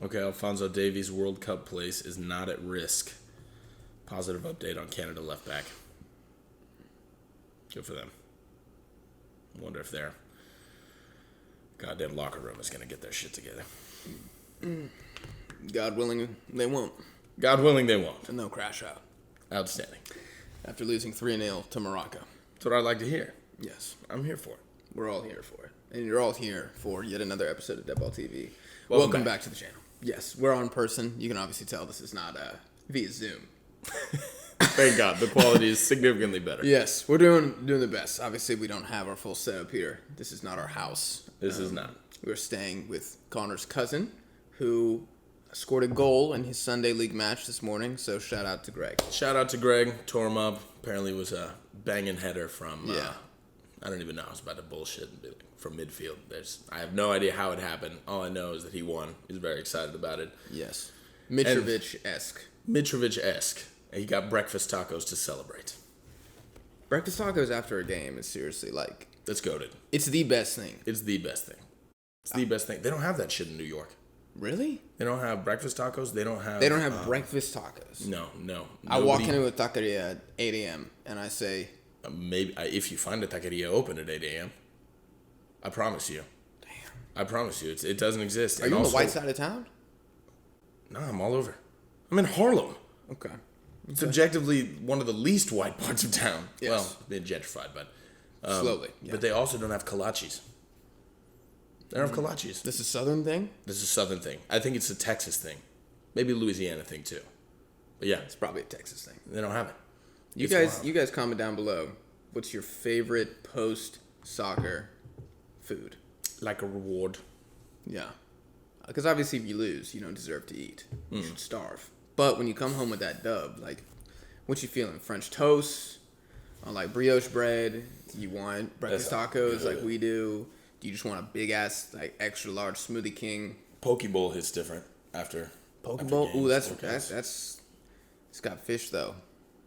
Okay, Alphonso Davies' World Cup place is not at risk. Positive update on Canada left back. Good for them. Wonder if their goddamn locker room is going to get their shit together. God willing, they won't. God willing, they won't. And they'll crash out. Outstanding. After losing 3-0 to Morocco. That's what I'd like to hear. Yes. I'm here for it. We're all here for it. And you're all here for yet another episode of DeadBall TV. Welcome back to the channel. Yes, we're on person. You can obviously tell this is not via Zoom. Thank God. The quality is significantly better. Yes, we're doing the best. Obviously, we don't have our full setup here. This is not our house. This is not. We're staying with Connor's cousin, who scored a goal in his Sunday league match this morning. So shout out to Greg. Shout out to Greg. Tore him up. Apparently it was a banging header from... Yeah. I don't even know. I was about to bullshit and be like, from midfield. I have no idea how it happened. All I know is that he won. He's very excited about it. Yes. Mitrovic-esque. Mitrovic-esque. And he got breakfast tacos to celebrate. Breakfast tacos after a game is seriously like... It's goated. It's the best thing. It's the best thing. It's the best thing. They don't have that shit in New York. Really? They don't have breakfast tacos. They don't have breakfast tacos. No. I walk into a taqueria at 8 a.m. and I say... maybe if you find a taqueria open at 8 a.m., I promise you. Damn. I promise you. It doesn't exist. Are you on the white side of town? No, I'm all over. I'm in Harlem. Okay. It's objectively one of the least white parts of town. Yes. Well, being gentrified, but... slowly. Yeah. But they also don't have kolaches. They don't have kolaches. This is a southern thing? This is a southern thing. I think it's a Texas thing. Maybe a Louisiana thing, too. But yeah. It's probably a Texas thing. They don't have it. You guys comment down below. What's your favorite post-soccer food? Like a reward. Yeah. Because obviously if you lose, you don't deserve to eat. You should starve. But when you come home with that dub, like, what you feeling? French toast? Or like brioche bread? You want breakfast tacos like we do? Do you just want a big-ass, like, extra-large Smoothie King? Poke bowl hits different after Bowl? after Ooh, games. that's... It's got fish, though.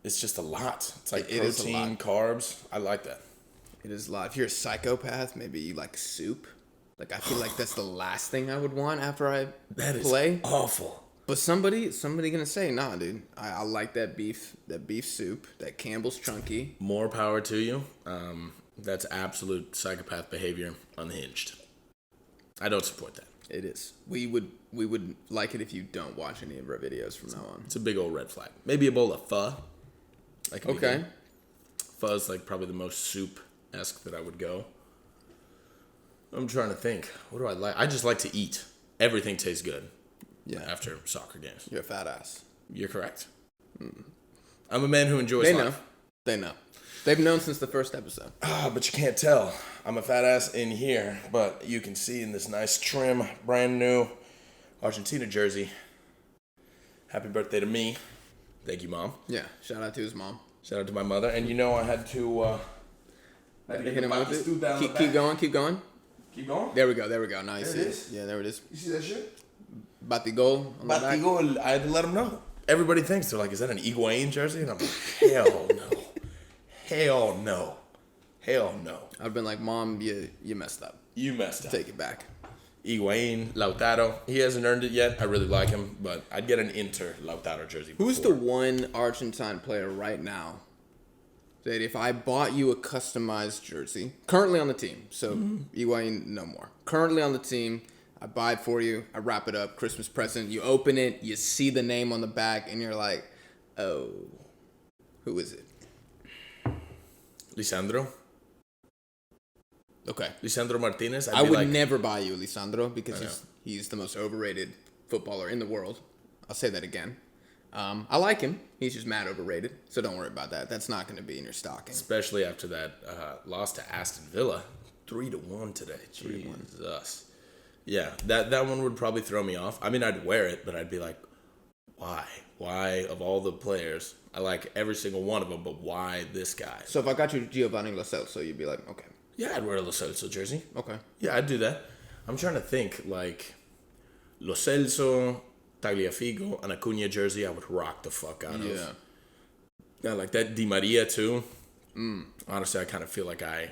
It's just a lot. It's like It is a protein, lot. carbs. I like that. It is a lot. If you're a psychopath, maybe you like soup. Like, I feel like that's the last thing I would want after I play. Awful. But somebody gonna say, nah, dude. I like that beef soup, that Campbell's Chunky. More power to you. That's absolute psychopath behavior, unhinged. I don't support that. It is. We would like it if you don't watch any of our videos from now on. It's a big old red flag. Maybe a bowl of pho. That could be Okay. good. Pho is like probably the most soup-esque that I would go. I'm trying to think. What do I like? I just like to eat. Everything tastes good. Yeah. After soccer games. You're a fat ass. You're correct. I'm a man who enjoys life. They know. They've known since the first episode. But you can't tell. I'm a fat ass in here, but you can see in this nice trim, brand new Argentina jersey. Happy birthday to me. Thank you, Mom. Yeah. Shout out to his mom. Shout out to my mother. And you know I had to Hit him with it. Keep going. Keep going? There we go. Nice. There it is. Yeah, there it is. You see that shit? Batigol on the back. Batigol. I had to let them know. Everybody thinks, they're like, is that an Higuain jersey? And I'm like, hell no. Hell no. Hell no. I've been like, Mom, you messed up. You messed up. Take it back. Higuain, Lautaro. He hasn't earned it yet. I really like him, but I'd get an Inter Lautaro jersey. Who's the one Argentine player right now that if I bought you a customized jersey, currently on the team, so Higuain no more. Currently on the team, I buy it for you, I wrap it up, Christmas present, you open it, you see the name on the back, and you're like, oh, who is it? Lisandro? Okay. Lisandro Martinez? I would never buy you Lisandro because he's the most overrated footballer in the world. I'll say that again. I like him. He's just mad overrated. So don't worry about that. That's not going to be in your stocking. Especially after that loss to Aston Villa. 3-1 today. 3-1. Jesus. Yeah, that one would probably throw me off. I mean, I'd wear it, but I'd be like, why? Why, of all the players, I like every single one of them, but why this guy? So if I got you Giovanni Lo Celso, you'd be like, okay. Yeah, I'd wear a Lo Celso jersey. Okay. Yeah, I'd do that. I'm trying to think, like, Lo Celso, Tagliafico, an Acuna jersey, I would rock the fuck out of. Yeah, like that Di Maria, too. Honestly, I kind of feel like I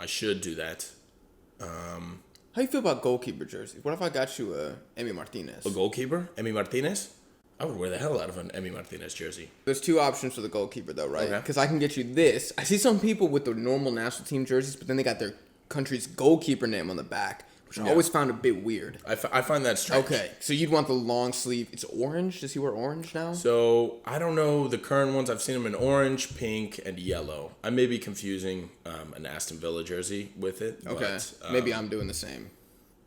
should do that. How you feel about goalkeeper jerseys? What if I got you a Emi Martinez? A goalkeeper, Emi Martinez. I would wear the hell out of an Emi Martinez jersey. There's two options for the goalkeeper, though, right? Okay. Because I can get you this. I see some people with the normal national team jerseys, but then they got their country's goalkeeper name on the back, which I always found a bit weird. I find that strange. Okay, so you'd want the long sleeve. It's orange. Does he wear orange now? So, I don't know the current ones. I've seen them in orange, pink, and yellow. I may be confusing an Aston Villa jersey with it. Okay, but, maybe I'm doing the same.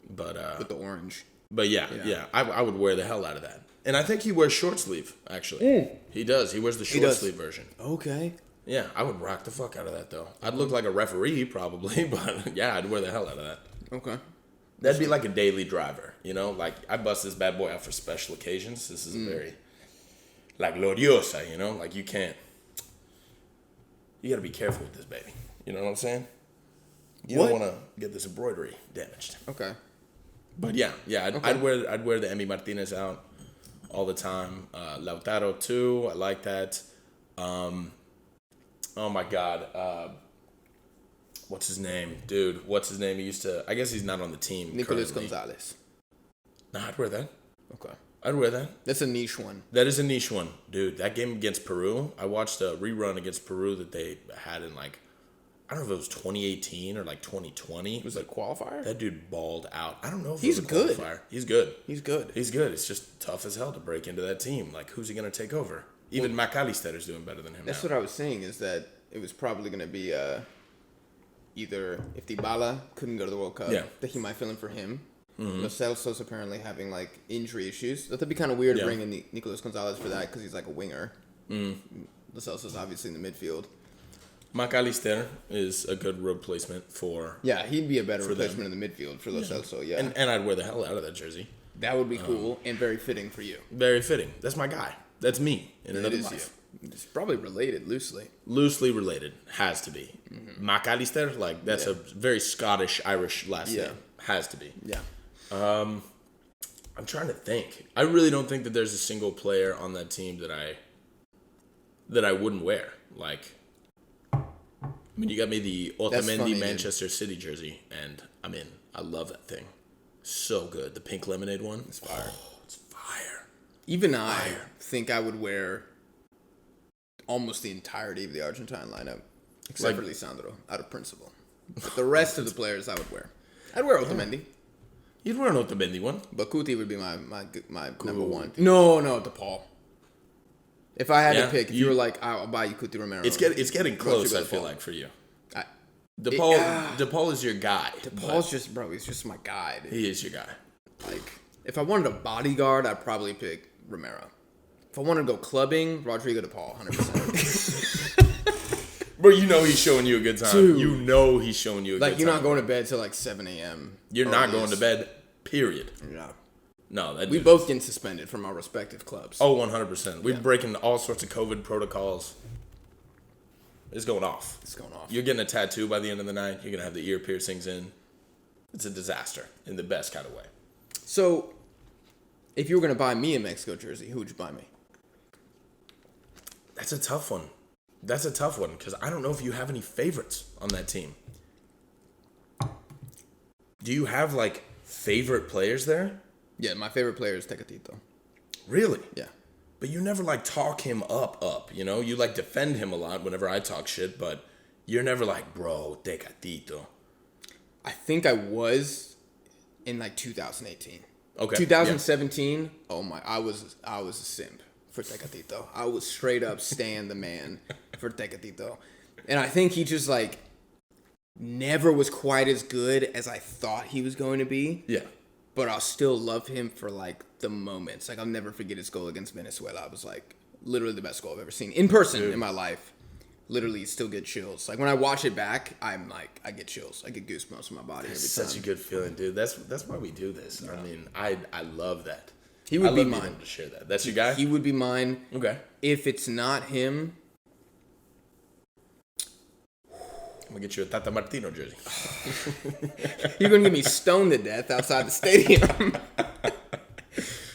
But with the orange. But yeah. I would wear the hell out of that. And I think he wears short sleeve, actually. He does. He wears the short sleeve version. Okay. Yeah, I would rock the fuck out of that, though. I'd look like a referee, probably, but yeah, I'd wear the hell out of that. Okay. That'd be like a daily driver, you know? Like, I bust this bad boy out for special occasions. This is a very, like, gloriosa, you know? Like, you can't, you gotta be careful with this, baby. You know what I'm saying? You don't want to get this embroidery damaged. Okay. But yeah, I'd wear the Emi Martinez out all the time. Lautaro too. I like that. Oh my God. What's his name? Dude, what's his name? He used to, I guess he's not on the team. Nicolas Gonzalez. Nah, I'd wear that. Okay. I'd wear that. That's a niche one. That is a niche one. Dude, that game against Peru, I watched a rerun against Peru that they had in like, I don't know if it was 2018 or like 2020. Was it a qualifier? That dude balled out. I don't know if He's it was a good. qualifier. He's good. He's good. He's good. It's just tough as hell to break into that team. Like, who's he going to take over? Even McAllister is doing better than him That's now. what I was saying, is that it was probably going to be either if Dybala couldn't go to the World Cup, that he might fill in for him. Lo Celso's apparently having like injury issues. That'd be kind of weird to bring in Nicolas Gonzalez for that because he's like a winger. Lo Celso's obviously in the midfield. McAllister is a good replacement for... Yeah, he'd be a better replacement in the midfield for Lo Celso, yeah. And I'd wear the hell out of that jersey. That would be cool and very fitting for you. Very fitting. That's my guy. That's me in another life. It's probably related loosely. Loosely related. Has to be. McAllister, like, that's a very Scottish-Irish last name. Has to be. Yeah. I'm trying to think. I really don't think that there's a single player on that team that I wouldn't wear. Like, I mean, you got me the Otamendi Manchester City jersey, and I'm in. I love that thing. So good. The pink lemonade one. It's fire. Oh, it's fire. Even I think I would wear almost the entirety of the Argentine lineup, except for Lisandro, out of principle. But the rest of the players I would wear. I'd wear Otamendi. You'd wear an Otamendi one. But Kuti would be my number one. No, DePaul. If I had to pick, if you were like, I'll buy you Kuti Romero. It's getting close, I feel like, for you. DePaul is your guy. DePaul's just, bro, he's just my guy. Dude. He is your guy. Like, if I wanted a bodyguard, I'd probably pick Romero. If I wanted to go clubbing, Rodrigo DePaul, 100%. Bro, you know he's showing you a good time. Dude. You know he's showing you a good time. Like, you're not going to bed till like 7 a.m. You're not going to bed, period. Yeah. No, we both getting suspended from our respective clubs. Oh, 100%. We're breaking all sorts of COVID protocols. It's going off. It's going off. You're getting a tattoo by the end of the night. You're going to have the ear piercings in. It's a disaster in the best kind of way. So, if you were going to buy me a Mexico jersey, who would you buy me? That's a tough one. Because I don't know if you have any favorites on that team. Do you have, like, favorite players there? Yeah, my favorite player is Tecatito. Really? Yeah. But you never, like, talk him up, you know? You, like, defend him a lot whenever I talk shit, but you're never like, bro, Tecatito. I think I was in, like, 2018. Okay. 2017, I was a simp for Tecatito. I was straight up stan the man for Tecatito. And I think he just, like, never was quite as good as I thought he was going to be. Yeah. But I'll still love him for, like, the moments. Like, I'll never forget his goal against Venezuela. It was, like, literally the best goal I've ever seen in person in my life. Literally still get chills. Like, when I watch it back, I'm like, I get chills. I get goosebumps in my body every time. Such a good feeling, dude. That's why we do this. Yeah. I mean, I love that. He would be mine. To share that. That's your guy? He would be mine. Okay. If it's not him, I'm going to get you a Tata Martino jersey. You're going to get me stoned to death outside the stadium.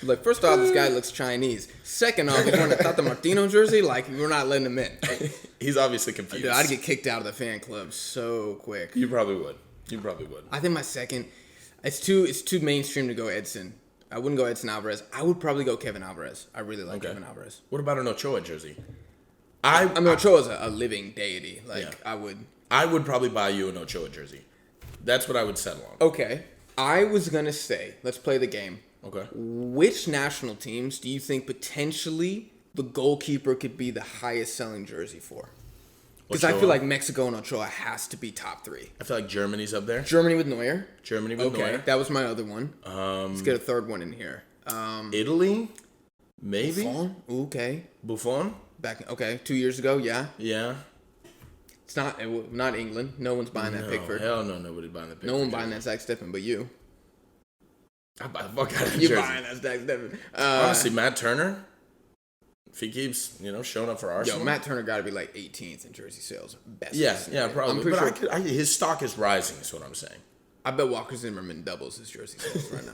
Like, first off, this guy looks Chinese. Second off, he's wearing a Tata Martino jersey. Like, we're not letting him in. He's obviously confused. Dude, I'd get kicked out of the fan club so quick. You probably would. I think my second, It's too mainstream to go Edson. I wouldn't go Edson Alvarez. I would probably go Kevin Alvarez. I really like Kevin Alvarez. What about an Ochoa jersey? I mean, Ochoa's a living deity. I would probably buy you an Ochoa jersey. That's what I would settle on. Okay. I was going to say, let's play the game. Okay. Which national teams do you think potentially the goalkeeper could be the highest selling jersey for? Because I feel like Mexico and Ochoa has to be top 3. I feel like Germany's up there. Germany with Neuer. Neuer. Okay, that was my other one. Let's get a third one in here. Italy? Maybe? Buffon? Okay. Buffon? 2 years ago, yeah. Yeah. It's not England. No one's buying that Pickford. Hell no, nobody's buying that Pickford. No one buying that Zach Steffen, but you. I buy the fuck out of that You're jersey. buying that Zach Steffen. Honestly, Matt Turner, if he keeps, showing up for Arsenal. Yo, Matt Turner got to be like 18th in jersey sales. Best probably. I'm pretty sure. His stock is rising, is what I'm saying. I bet Walker Zimmerman doubles his jersey sales right now.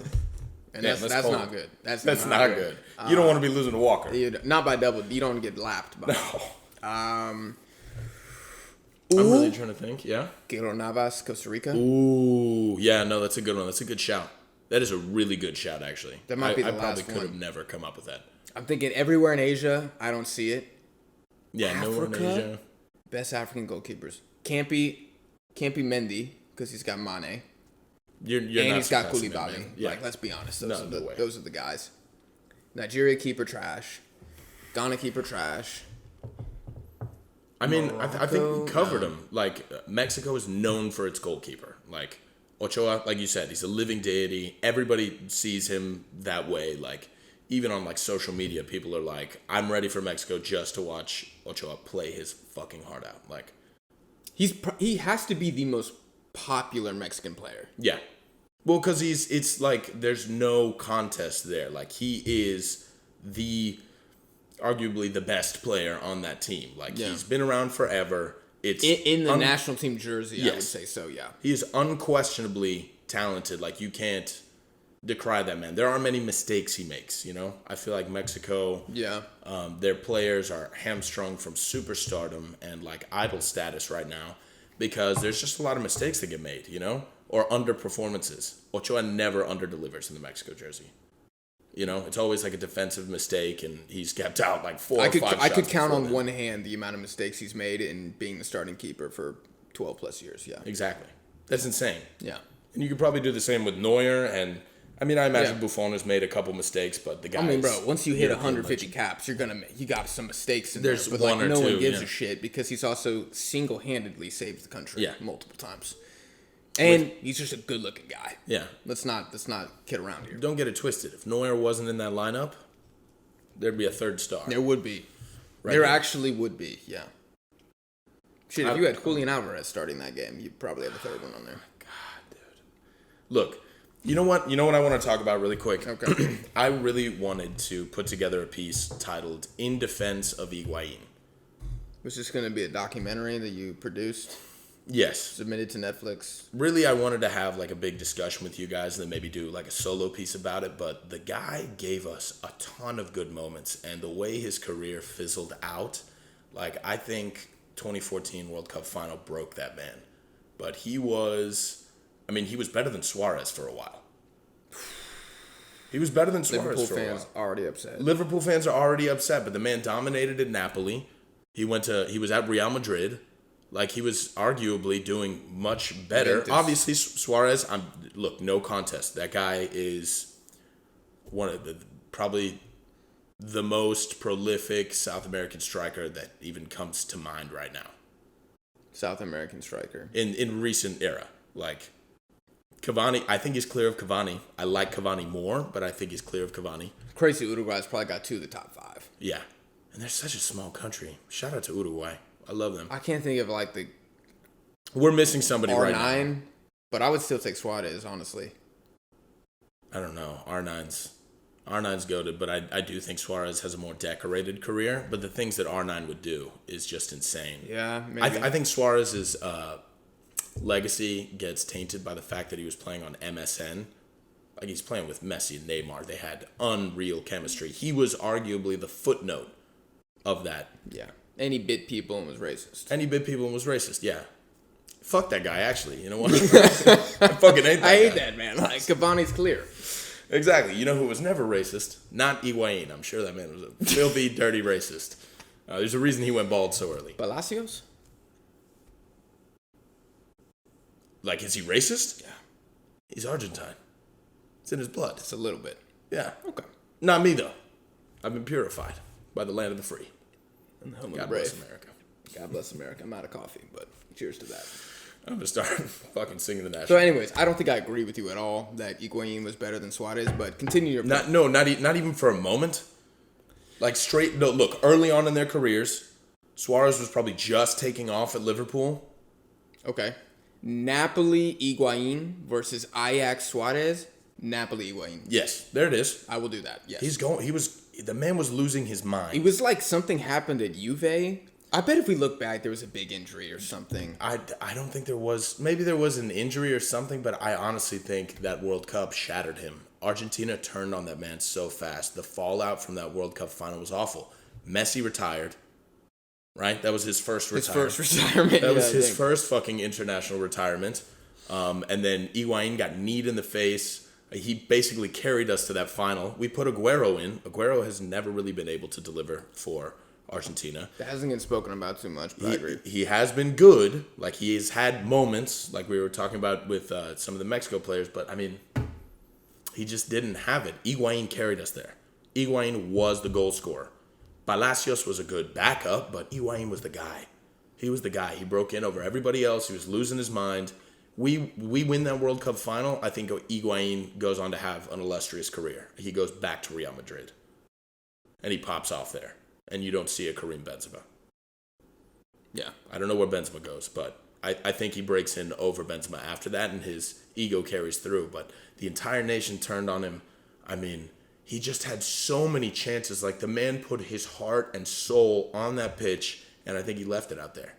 And Damn, that's not good. That's not good. You don't want to be losing to Walker. Not by double. You don't get lapped by No. I'm really trying to think. Yeah. Keylor Navas, Costa Rica. Ooh. Yeah, no, that's a good one. That's a good shout. That is a really good shout, actually. That might be the I last probably one. could have never come up with that. I'm thinking everywhere in Asia. I don't see it. Yeah, nowhere in Asia. Best African goalkeepers. Can't be Mendy because he's got Mane. You're and not he's got surpassing Koulibaly. him, man. Yeah. Let's be honest. No way. Those are the guys. Nigeria keeper trash. Ghana keeper trash. I mean, I think we covered him. Mexico is known for its goalkeeper. Ochoa, like you said, he's a living deity. Everybody sees him that way. Even on social media, people are like, I'm ready for Mexico just to watch Ochoa play his fucking heart out. He has to be the most popular Mexican player. Yeah. Well, because there's no contest there. He is arguably the best player on that team. He's been around forever. It's in the national team jersey, yes. I would say so, yeah. He is unquestionably talented. You can't decry that man. There are many mistakes he makes, I feel like Mexico, their players are hamstrung from superstardom and idol status right now because there's just a lot of mistakes that get made, or underperformances. Ochoa never underdelivers in the Mexico jersey. It's always a defensive mistake, and he's kept out 4 or 5 shots. I could count on one hand the amount of mistakes he's made in being the starting keeper for 12 plus years. Yeah, exactly. That's insane. Yeah, and you could probably do the same with Neuer, and I imagine Buffon has made a couple mistakes, but the guy. Bro, once you hit 150 caps, you got some mistakes in There's there, but one or no two, one gives a shit because he's also single-handedly saved the country Yeah. multiple times. And he's just a good-looking guy. Yeah. Let's not kid around here. Don't get it twisted. If Neuer wasn't in that lineup, there'd be a third star. There would be. Right there here. actually would be, yeah. Shit, if you had Julian Alvarez starting that game, you'd probably have a third one on there. God, dude. Look, you know what I want to talk about really quick? Okay. I really wanted to put together a piece titled In Defense of Higuain. Was this going to be a documentary that you produced? Yes. Submitted to Netflix? Really, I wanted to have a big discussion with you guys and then maybe do a solo piece about it. But the guy gave us a ton of good moments. And the way his career fizzled out, I think 2014 World Cup final broke that man. But he was better than Suarez for a while. He was better than Suarez Liverpool for a while. fans already upset. Liverpool fans are already upset, but the man dominated at Napoli. He was at Real Madrid. He was arguably doing much better. Obviously, Suarez, no contest. That guy is one of probably the most prolific South American striker that even comes to mind right now. South American striker. In recent era. Cavani, I think he's clear of Cavani. I like Cavani more, but I think he's clear of Cavani. Crazy Uruguay's probably got 2 of the top 5. Yeah. And they're such a small country. Shout out to Uruguay. I love them. I can't think of the We're missing somebody R9, right now. but I would still take Suarez, honestly. I don't know. R9's goated, but I do think Suarez has a more decorated career. But the things that R9 would do is just insane. Yeah, maybe. I think Suarez's legacy gets tainted by the fact that he was playing on MSN. He's playing with Messi and Neymar. They had unreal chemistry. He was arguably the footnote of that. Yeah. And he bit people and was racist. Yeah. Fuck that guy, actually. You know what? I fucking hate that I hate guy. that, man. Like, Cavani's clear. Exactly. You know who was never racist? Not Higuain. I'm sure that man was a filthy, dirty racist. There's a reason he went bald so early. Palacios? Like, is he racist? Yeah. He's Argentine. It's in his blood. It's a little bit. Yeah. Okay. Not me, though. I've been purified by the land of the free. And the home of the God brave. bless America. God bless America. I'm out of coffee, but cheers to that. I'm going to start fucking singing the national. So, anyways, I don't think I agree with you at all that Higuain was better than Suarez, but continue your point. Not even for a moment. Like, straight... No, look, early on in their careers, Suarez was probably just taking off at Liverpool. Okay. Napoli Higuain versus Ajax Suarez. Napoli Higuain. Yes, there it is. I will do that. Yes. The man was losing his mind. It was like something happened at Juve. I bet if we look back, there was a big injury or something. I don't think there was. Maybe there was an injury or something, but I honestly think that World Cup shattered him. Argentina turned on that man so fast. The fallout from that World Cup final was awful. Messi retired, right? That was his first retirement. His first retirement. That was his first fucking international retirement. And then Higuain got kneed in the face. He basically carried us to that final. We put Aguero in. Aguero has never really been able to deliver for Argentina. That hasn't been spoken about too much, but I agree. He has been good. Like, he has had moments, like we were talking about with some of the Mexico players, but, I mean, he just didn't have it. Higuain carried us there. Higuain was the goal scorer. Palacios was a good backup, but Higuain was the guy. He was the guy. He broke in over everybody else. He was losing his mind. We win that World Cup final. I think Higuain goes on to have an illustrious career. He goes back to Real Madrid. And he pops off there. And you don't see a Karim Benzema. Yeah. I don't know where Benzema goes, but I think he breaks in over Benzema after that, and his ego carries through. But the entire nation turned on him. I mean, he just had so many chances. Like, the man put his heart and soul on that pitch, and I think he left it out there.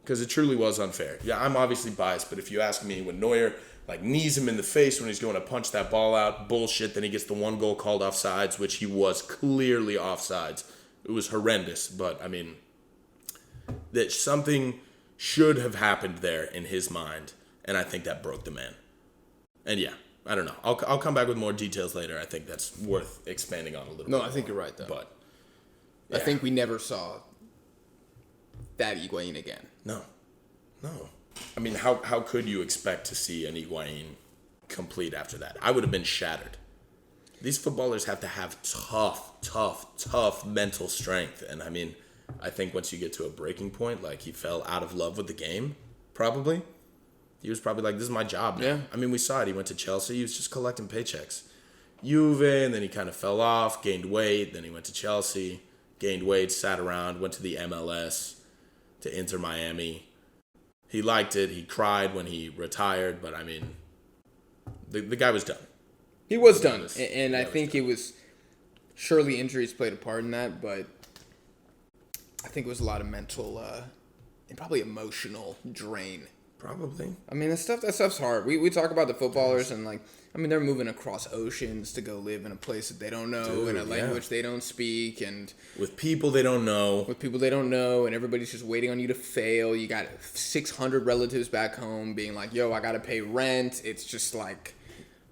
Because it truly was unfair. Yeah, I'm obviously biased, but if you ask me, when Neuer knees him in the face when he's going to punch that ball out, bullshit, then he gets the one goal called offsides, which he was clearly offsides. It was horrendous, but, I mean, that something should have happened there in his mind, and I think that broke the man. And yeah, I don't know. I'll come back with more details later. I think that's worth expanding on a little bit. No, I think you're right, though. But I think we never saw that Higuain again. No. I mean, how could you expect to see an Higuain complete after that? I would have been shattered. These footballers have to have tough mental strength. And I mean, I think once you get to a breaking point, like, he fell out of love with the game, probably. He was probably like, this is my job now. Yeah. I mean, we saw it. He went to Chelsea. He was just collecting paychecks. Juve, and then he kind of fell off, gained weight. Then he went to Chelsea, gained weight, sat around, went to the MLS, to Inter Miami. He liked it. He cried when he retired. But, I mean, the guy was done. He was done. And I think it was... Surely injuries played a part in that, but I think it was a lot of mental and probably emotional drain. Probably. I mean, that stuff's hard. We talk about the footballers and, like, I mean, they're moving across oceans to go live in a place that they don't know, in a language they don't speak, and with people they don't know. And everybody's just waiting on you to fail. You got 600 relatives back home being like, yo, I got to pay rent. It's just like,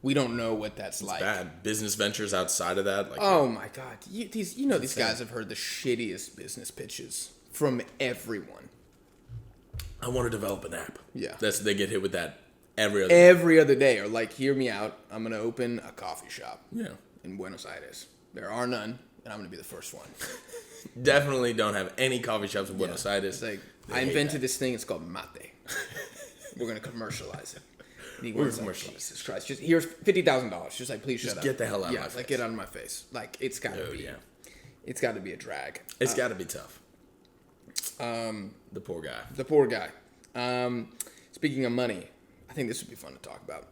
we don't know what that's like. Bad business ventures outside of that. Like, oh my God. These guys have heard the shittiest business pitches from everyone. I want to develop an app. Yeah. They get hit with that every other day. Or like, hear me out. I'm going to open a coffee shop. Yeah. In Buenos Aires. There are none, and I'm going to be the first one. Definitely don't have any coffee shops in Buenos Aires. It's like, I invented this thing. It's called mate. We're going to commercialize it. We're commercializing. Jesus Christ! Just here's $50,000. Just like, please shut up. Get the hell out of my face. Like, get out of my face. Like, it's got to be. Yeah. It's got to be a drag. It's got to be tough. The poor guy. Speaking of money, I think this would be fun to talk about.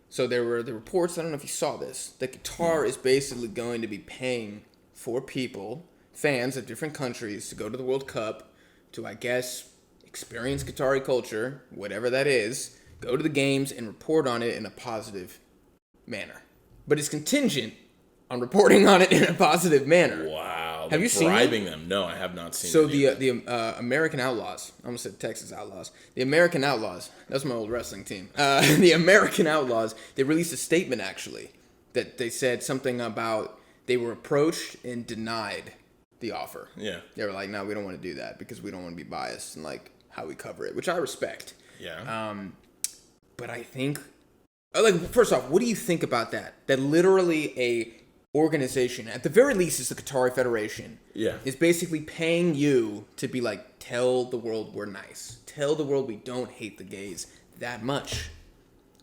So there were the reports. I don't know if you saw this. That Qatar is basically going to be paying for people, fans of different countries, to go to the World Cup to, I guess, experience Qatari culture, whatever that is. Go to the games and report on it in a positive manner. But it's contingent on reporting on it in a positive manner. Wow, Have you seen bribing them? No, I have not seen. So the American Outlaws, I almost said Texas Outlaws. The American Outlaws, that's my old wrestling team. The American Outlaws, they released a statement actually that they said something about they were approached and denied the offer. Yeah. They were like, no, we don't want to do that because we don't want to be biased in like how we cover it, which I respect. Yeah. But I think, like, first off, what do you think about that? That literally a organization, at the very least, it's the Qatari Federation, is basically paying you to be like, tell the world we're nice. Tell the world we don't hate the gays that much.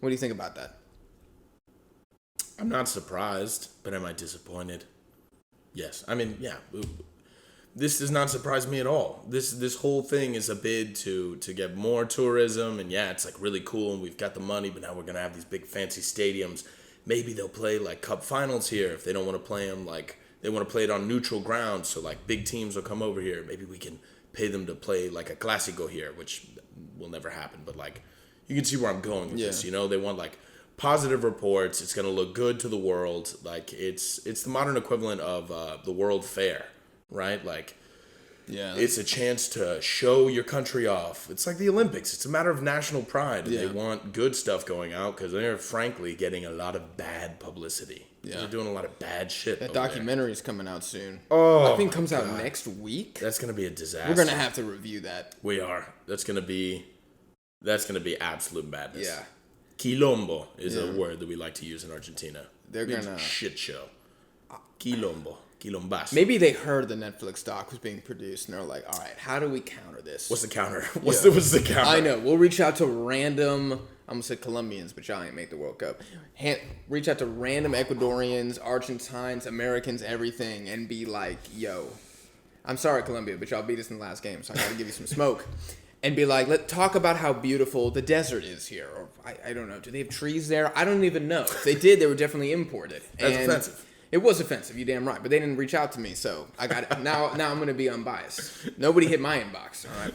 What do you think about that? I'm not surprised, but am I disappointed? Yes. I mean, yeah. This does not surprise me at all. This whole thing is a bid to get more tourism, and yeah, it's like really cool, and we've got the money, but now we're gonna have these big fancy stadiums. Maybe they'll play like cup finals here if they don't want to play them like they want to play it on neutral ground. So like big teams will come over here. Maybe we can pay them to play like a Clásico here, which will never happen. But like you can see where I'm going with this. You know, they want like positive reports. It's gonna look good to the world. Like it's the modern equivalent of the World Fair. Right? Like, it's a chance to show your country off. It's like the Olympics. It's a matter of national pride. And they want good stuff going out because they're, frankly, getting a lot of bad publicity. Yeah. They're doing a lot of bad shit. That documentary is coming out soon. Oh, I think it comes out next week. That's going to be a disaster. We're going to have to review that. We are. That's going to be absolute madness. Yeah. Quilombo is a word that we like to use in Argentina. They're going to... Shit show. Quilombo. Quilombazo. Maybe they heard the Netflix doc was being produced and they're like, all right, how do we counter this? What's the counter? What's the counter? I know. We'll reach out to random, I'm going to say Colombians, but y'all ain't make the World Cup. Reach out to random Ecuadorians, Argentines, Americans, everything, and be like, yo, I'm sorry, Colombia, but y'all beat us in the last game, so I got to give you some smoke. And be like, let's talk about how beautiful the desert is here. Or I don't know. Do they have trees there? I don't even know. If they did, they were definitely imported. That's offensive. It was offensive, you damn right, but they didn't reach out to me, so I got it. Now I'm gonna be unbiased. Nobody hit my inbox, all right?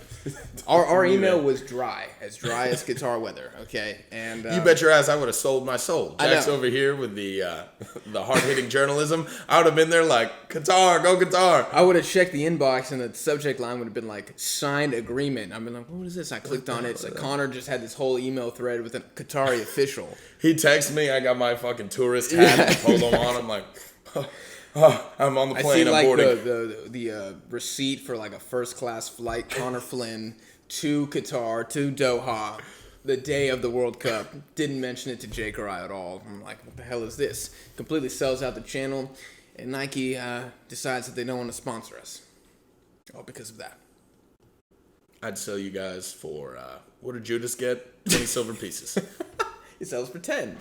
Our email was dry as Qatar weather, okay? And you bet your ass I would have sold my soul. Jack's over here with the hard-hitting journalism. I would have been there like, Qatar, go Qatar. I would have checked the inbox and the subject line would have been like, signed agreement. I've been like, what is this? I clicked on it. It's like Connor just had this whole email thread with a Qatari official. He texts me. I got my fucking tourist hat and polo on. I'm like, I'm on the plane. I'm boarding. The receipt for like a first class flight, Connor Flynn to Qatar to Doha, the day of the World Cup. Didn't mention it to Jake or I at all. I'm like, what the hell is this? Completely sells out the channel, and Nike decides that they don't want to sponsor us. All because of that. I'd sell you guys for what did Judas get? 20 silver pieces. He sells for 10.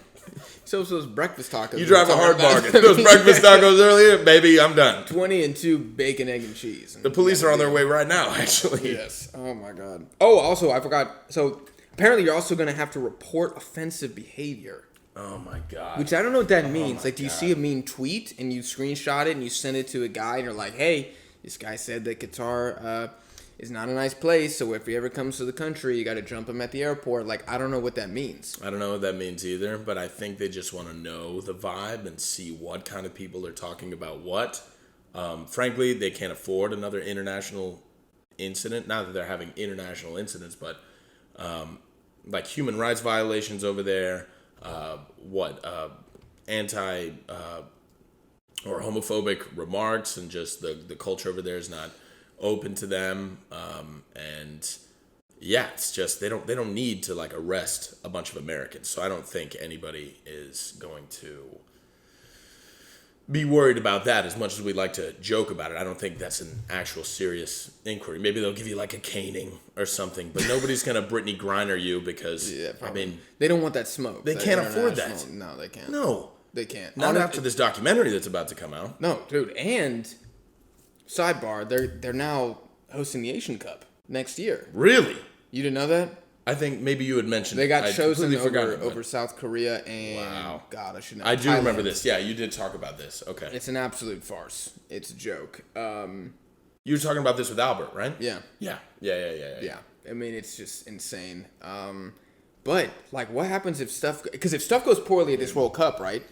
So those breakfast tacos. You drive a hard bargain. Those breakfast tacos earlier, baby, I'm done. 20 and 2 bacon, egg, and cheese. And the police are on their way right now, actually. Yes. Oh, my God. Oh, also, I forgot. So, apparently you're also going to have to report offensive behavior. Oh, my God. Which I don't know what that means. Like, do you see a mean tweet and you screenshot it and you send it to a guy and you're like, hey, this guy said that Qatar is not a nice place, so if he ever comes to the country, you got to jump him at the airport. Like, I don't know what that means. I don't know what that means either, but I think they just want to know the vibe and see what kind of people are talking about what. Frankly, they can't afford another international incident. Not that they're having international incidents, but like human rights violations over there, anti or homophobic remarks, and just the culture over there is not open to them, and yeah, it's just they don't need to like arrest a bunch of Americans. So I don't think anybody is going to be worried about that as much as we like to joke about it. I don't think that's an actual serious inquiry. Maybe they'll give you like a caning or something, but nobody's gonna Brittany Griner you because I mean they don't want that smoke. They can't afford that. No, they can't. No, they can't. Not after this documentary that's about to come out. No, dude, and. Sidebar, they're now hosting the Asian Cup next year. Really? You didn't know that? I think maybe you had mentioned they got chosen over South Korea and wow. God, I should know. I do remember this. Yeah, you did talk about this. Okay. It's an absolute farce. It's a joke. You were talking about this with Albert, right? Yeah. Yeah. I mean, it's just insane. But like, what happens if stuff? Because if stuff goes poorly at this World Cup, right?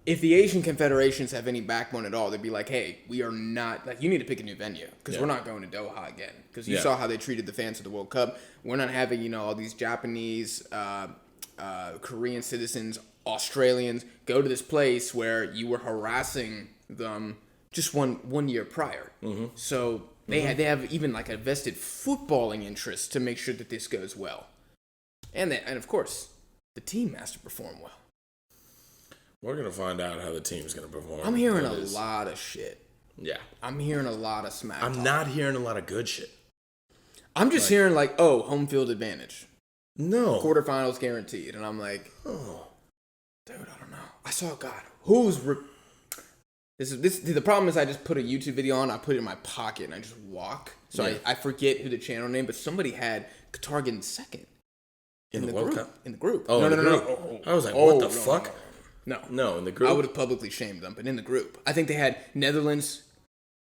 if the Asian confederations have any backbone at all, they'd be like, hey, we are not, like, you need to pick a new venue because we're not going to Doha again. Because you saw how they treated the fans of the World Cup. We're not having, you know, all these Japanese, Korean citizens, Australians go to this place where you were harassing them just one year prior. So they have even like a vested footballing interest to make sure that this goes well. And of course, the team has to perform well. We're going to find out how the team's going to perform. I'm hearing a lot of shit. Yeah. I'm hearing a lot of smack I'm talk. not hearing a lot of good shit. I'm just hearing like, oh, home field advantage. No. Quarterfinals guaranteed. And I'm like, oh, dude, I don't know. I saw, God, the problem is I just put a YouTube video on, I put it in my pocket, and I just walk. So I forget who the channel name, but somebody had Qatar getting second. In the World group. Cup? In the group. Oh, no. I was like, what the fuck? No, in the group. I would have publicly shamed them, but in the group. I think they had Netherlands,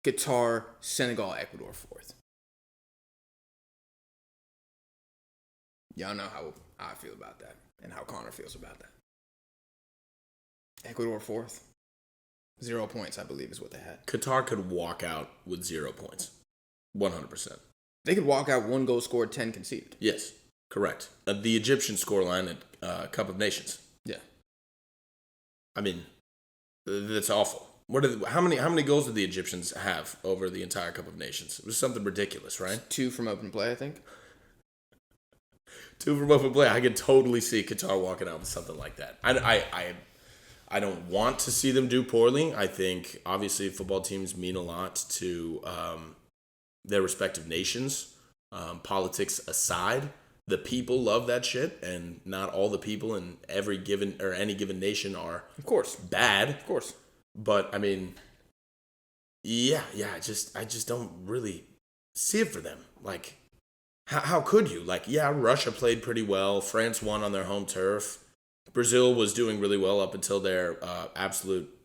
Qatar, Senegal, Ecuador fourth. Y'all know how I feel about that and how Connor feels about that. Ecuador fourth. 0 points, I believe, is what they had. Qatar could walk out with 0 points. 100%. They could walk out 1 goal scored, 10 conceded. Yes, correct. The Egyptian scoreline at Cup of Nations. Yeah. I mean, that's awful. How many goals did the Egyptians have over the entire Cup of Nations? It was something ridiculous, right? 2 from open play, I think. 2 from open play. I could totally see Qatar walking out with something like that. I don't want to see them do poorly. I think, obviously, football teams mean a lot to their respective nations. Politics aside, the people love that shit, and not all the people in any given nation are, of course, bad. Of course. But, I mean, yeah, I just don't really see it for them. Like, how could you? Like, yeah, Russia played pretty well. France won on their home turf. Brazil was doing really well up until their absolute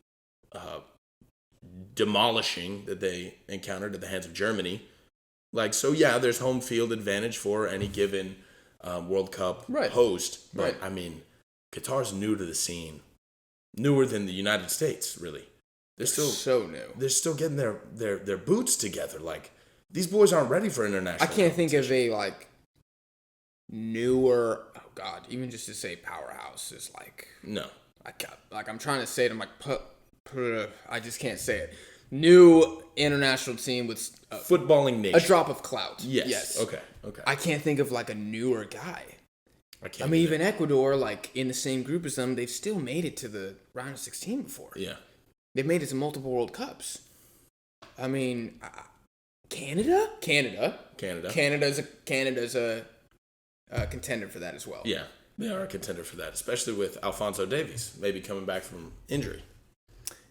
demolishing that they encountered at the hands of Germany. Like, so yeah, there's home field advantage for any given World Cup host. But, I mean, Qatar's new to the scene. Newer than the United States, really. They're still so new. They're still getting their boots together. Like, these boys aren't ready for international. I can't think of a, like, newer, oh God, even just to say powerhouse is like, no. I'm trying to say it, I'm like, I just can't say it. New international team with footballing nation. A drop of clout. Yes. Okay. I can't think of like a newer guy. I mean, even Ecuador, like in the same group as them, they've still made it to the round of 16 before. Yeah. They've made it to multiple World Cups. I mean, Canada. Canada's a contender for that as well. Yeah, they are a contender for that, especially with Alphonso Davies maybe coming back from injury.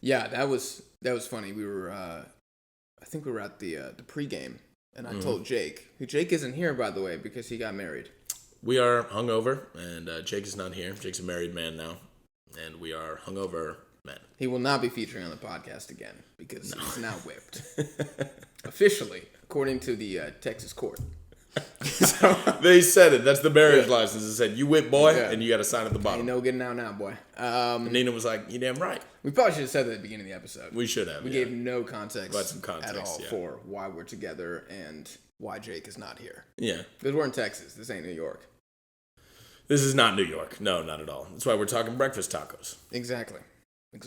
Yeah, that was funny. We were, I think we were at the pregame, and I told Jake, who Jake isn't here, by the way, because he got married. We are hungover, and Jake is not here. Jake's a married man now, and we are hungover men. He will not be featuring on the podcast again because he's now whipped. Officially, according to the Texas court. So, they said it. That's the marriage license. It said, you whip, boy, and you got to sign at the bottom. Ain't no getting out now, boy. Nina was like, you damn right. We probably should have said that at the beginning of the episode. We should have. We gave no context, at all for why we're together and why Jake is not here. Yeah. Because we're in Texas. This ain't New York. This is not New York. No, not at all. That's why we're talking breakfast tacos. Exactly. We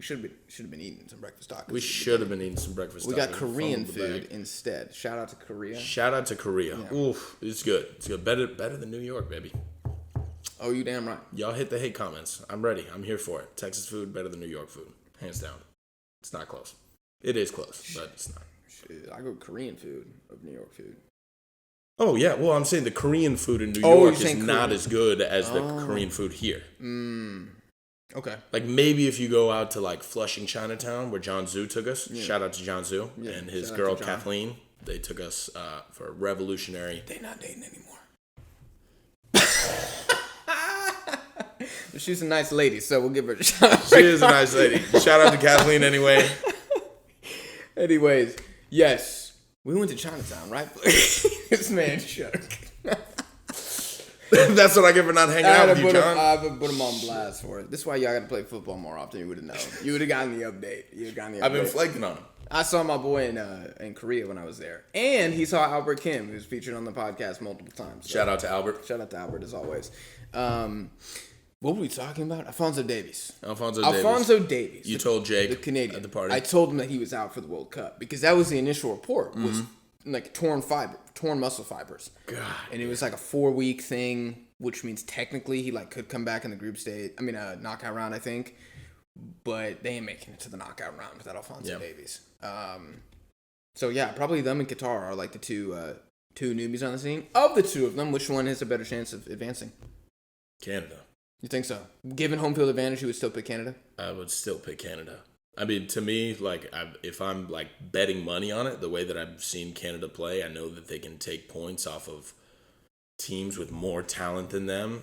should have been eating some breakfast tacos. We should have been eating some breakfast tacos. We got Korean food instead. Shout out to Korea. Yeah. Oof, it's good. It's good. Better than New York, baby. Oh, you damn right. Y'all hit the hate comments. I'm ready. I'm here for it. Texas food better than New York food, hands down. It's not close. It is close, but it's not. Shit, I go Korean food over New York food. Oh yeah. Well, I'm saying the Korean food in New York is not as good as the Korean food here. Okay. Like, maybe if you go out to, like, Flushing, Chinatown, where John Zhu took us. Yeah. Shout out to John Zhu and his girl, Kathleen. They took us for a revolutionary... They're not dating anymore. But she's a nice lady, so we'll give her a shout out. She is a nice lady. Shout out to Kathleen anyway. Anyways, yes. We went to Chinatown, right? This man shook. That's what I get for not hanging out with you, John. I would put him on blast for it. This is why y'all got to play football more often. You would have known. You would have gotten the update. I've been flaking on him. I saw my boy in Korea when I was there. And he saw Albert Kim, who's featured on the podcast multiple times. So Shout out to Albert. Shout out to Albert, as always. What were we talking about? Alphonso Davies. Alphonso Davies. You told Jake the Canadian at the party. I told him that he was out for the World Cup because that was the initial report. Was like torn muscle fibers. God. And it was like a 4-week thing, which means technically he like could come back in the group stage. I mean, knockout round, I think. But they ain't making it to the knockout round without Alphonso Davies. So yeah, probably them and Qatar are like the two newbies on the scene. Of the two of them, which one has a better chance of advancing? Canada. You think so? Given home field advantage, you would still pick Canada? I would still pick Canada. I mean, to me, like, if I'm like betting money on it, the way that I've seen Canada play, I know that they can take points off of teams with more talent than them,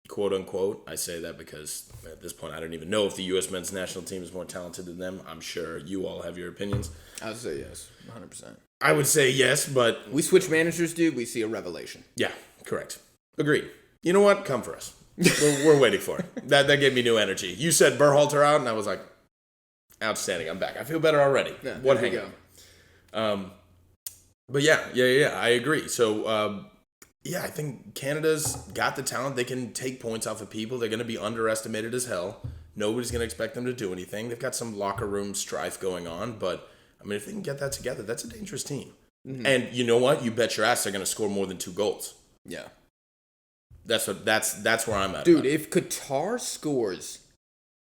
quote unquote. I say that because at this point, I don't even know if the U.S. men's national team is more talented than them. I'm sure you all have your opinions. I would say yes, 100%. I would say yes, but we switch managers, dude. We see a revelation. Yeah, correct. Agreed. You know what? Come for us. We're waiting for it. That gave me new energy. You said Berhalter out, and I was like, outstanding. I'm back. I feel better already. Yeah, what hang up? But yeah, I agree. So, I think Canada's got the talent. They can take points off of people. They're going to be underestimated as hell. Nobody's going to expect them to do anything. They've got some locker room strife going on, but I mean, if they can get that together, that's a dangerous team. Mm-hmm. And you know what? You bet your ass they're going to score more than 2 goals. Yeah. That's where I'm at. Dude, if Qatar scores,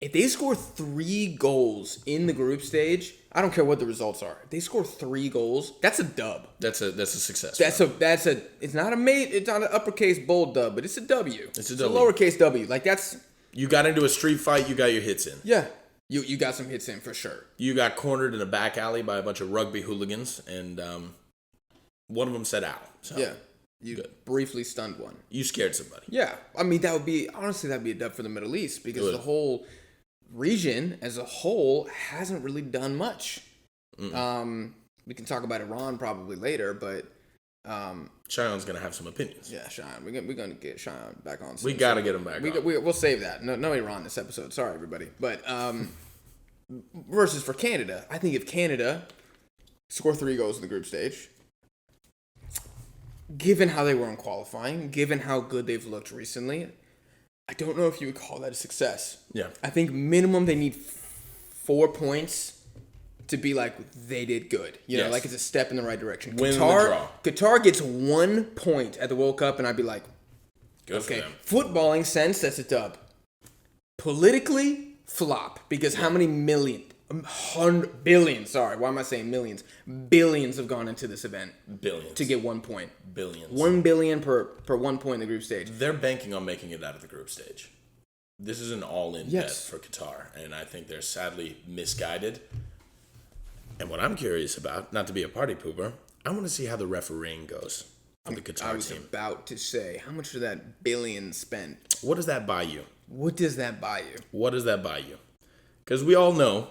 if they score 3 goals in the group stage, I don't care what the results are. If they score 3 goals, that's a dub. That's a success. It's not an uppercase bold dub, but it's a W. It's a lowercase W. Like that's you got into a street fight, you got your hits in. Yeah. You got some hits in for sure. You got cornered in a back alley by a bunch of rugby hooligans, and one of them said ow. So. Yeah. You briefly stunned one. You scared somebody. Yeah. I mean, that'd be a dub for the Middle East because the whole region as a whole hasn't really done much. We can talk about Iran probably later, but Cheyon's going to have some opinions. Yeah, Cheyon. We're going to get Cheyon back on. We got to get him back on. We'll save that. No Iran this episode. Sorry, everybody. But versus for Canada, I think if Canada score 3 goals in the group stage, given how they were in qualifying, given how good they've looked recently, I don't know if you would call that a success. Yeah. I think minimum they need 4 points to be like, they did good. You know, like it's a step in the right direction. Win the draw. Qatar gets 1 point at the World Cup, and I'd be like, good for them. Footballing sense, that's a dub. Politically, flop. Because how many billions, sorry, why am I saying millions? Billions have gone into this event. Billions. To get 1 point. Billions. $1 billion per 1 point in the group stage. They're banking on making it out of the group stage. This is an all-in bet for Qatar, and I think they're sadly misguided. And what I'm curious about, not to be a party pooper, I want to see how the refereeing goes for the Qatar team. I was about to say, how much did that billion spend? What does that buy you? What does that buy you? What does that buy you? Because we all know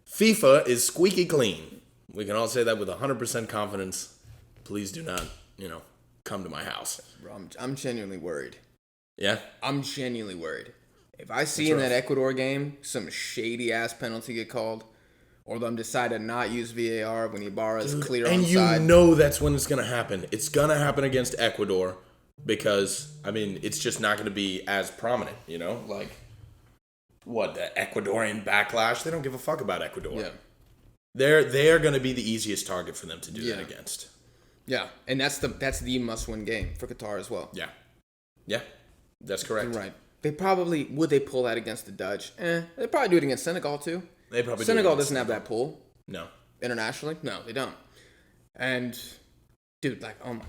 FIFA is squeaky clean. We can all say that with 100% confidence. Please do not, come to my house. Bro, I'm genuinely worried. Yeah? I'm genuinely worried. If I see in that Ecuador game some shady-ass penalty get called, or them decide to not use VAR when Ibarra's clear and onside. And you know that's when it's going to happen. It's going to happen against Ecuador because, it's just not going to be as prominent, Like, what, the Ecuadorian backlash? They don't give a fuck about Ecuador. Yeah. They're going to be the easiest target for them to do that against. Yeah, and that's the must-win game for Qatar as well. Yeah. Yeah, that's correct. You're right. Would they pull that against the Dutch? They'd probably do it against Senegal, too. They probably Senegal doesn't have that pull. No. Internationally? No, they don't. And, dude, like, oh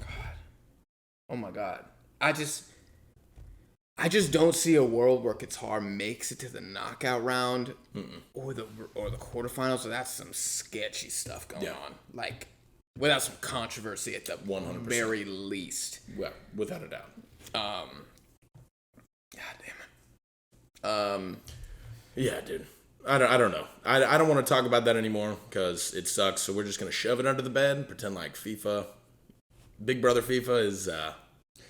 my God. I just don't see a world where Qatar makes it to the knockout round or the quarterfinals. So that's some sketchy stuff going on. Like, without some controversy at the 100%. Very least. Well, without a doubt. God damn it. Yeah, dude. I don't know. I don't want to talk about that anymore because it sucks. So we're just going to shove it under the bed and pretend like FIFA, Big Brother FIFA is...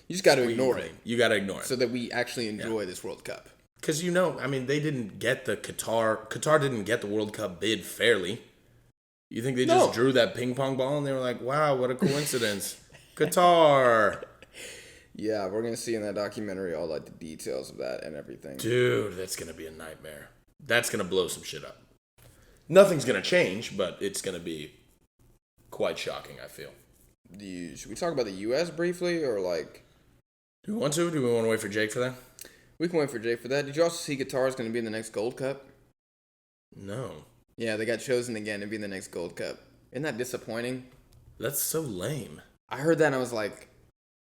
You just got to ignore it. You got to ignore it. So that we actually enjoy this World Cup. Because, they didn't get the Qatar didn't get the World Cup bid fairly. You think they just drew that ping pong ball and they were like, wow, what a coincidence. Qatar. Yeah, we're going to see in that documentary all like the details of that and everything. Dude, that's going to be a nightmare. That's going to blow some shit up. Nothing's going to change, but it's going to be quite shocking, I feel. Should we talk about the U.S. briefly or like... Do we want to? Do we want to wait for Jake for that? We can wait for Jake for that. Did you also see Qatar is going to be in the next Gold Cup? No. Yeah, they got chosen again to be in the next Gold Cup. Isn't that disappointing? That's so lame. I heard that and I was like,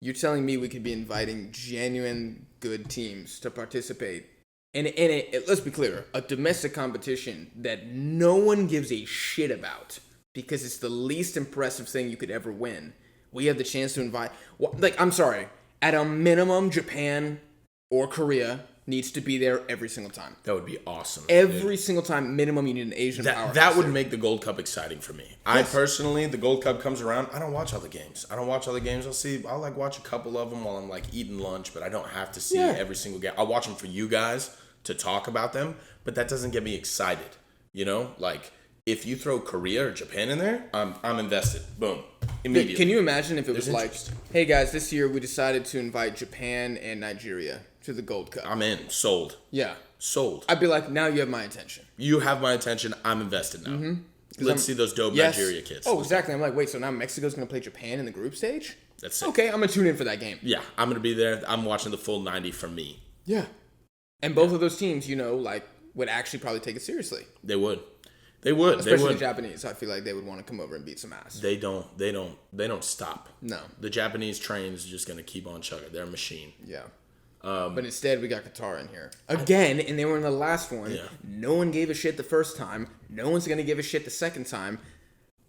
you're telling me we could be inviting genuine good teams to participate in let's be clear, a domestic competition that no one gives a shit about because it's the least impressive thing you could ever win. We have the chance to invite, I'm sorry, at a minimum, Japan or Korea needs to be there every single time. That would be awesome. Every single time, minimum, you need an Asian powerhouse. That would make the Gold Cup exciting for me. Yes. I personally, the Gold Cup comes around, I don't watch all the games. I'll watch a couple of them while I'm eating lunch, but I don't have to see every single game. I'll watch them for you guys to talk about them, but that doesn't get me excited. If you throw Korea or Japan in there, I'm invested. Boom. Immediately. Can you imagine if it was hey guys, this year we decided to invite Japan and Nigeria to the Gold Cup. I'm in. Sold. Yeah. Sold. I'd be like, now you have my attention. You have my attention. I'm invested now. Mm-hmm. Let's see those dope Nigeria kids. Oh, exactly. I'm like, wait, so now Mexico's going to play Japan in the group stage? That's it. Okay, I'm going to tune in for that game. Yeah, I'm going to be there. I'm watching the full 90 from me. Yeah. And both of those teams, would actually probably take it seriously. They would. Especially the Japanese. I feel like they would want to come over and beat some ass. They don't stop. No. The Japanese train's just going to keep on chugging. They're a machine. Yeah. But instead, we got Qatar in here. Again, and they were in the last one. Yeah. No one gave a shit the first time. No one's going to give a shit the second time.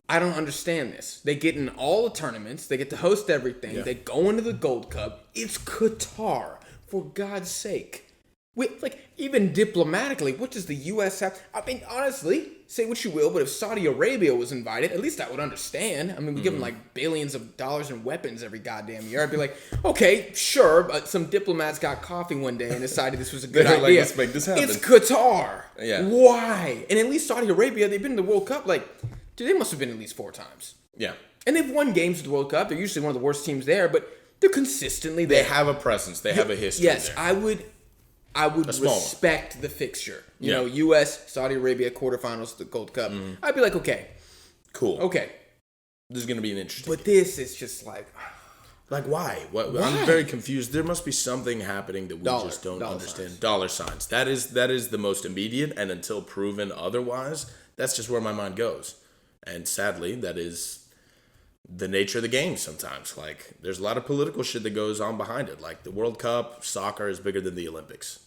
I don't understand this. They get in all the tournaments. They get to host everything. Yeah. They go into the Gold Cup. It's Qatar. For God's sake. Even diplomatically, what does the U.S. have? I mean, honestly, say what you will, but if Saudi Arabia was invited, at least I would understand. I mean, we give them billions of dollars in weapons every goddamn year. I'd be like, okay, sure, but some diplomats got coffee one day and decided this was a good idea. Let's make this happen. It's Qatar. Yeah. Why? And at least Saudi Arabia, they've been in the World Cup, dude, they must have been at least 4 times. Yeah. And they've won games at the World Cup. They're usually one of the worst teams there, but they're consistently there. They have a presence. They have a history yes, there. I would respect the fixture. You know, U.S., Saudi Arabia, quarterfinals of the Gold Cup. Mm. I'd be like, okay. Cool. Okay. This is going to be an interesting But this is just why? Why? I'm very confused. There must be something happening that we just don't understand. Signs. Dollar signs. That is the most immediate, and until proven otherwise, that's just where my mind goes. And sadly, that is the nature of the game sometimes. There's a lot of political shit that goes on behind it. The World Cup, soccer is bigger than the Olympics.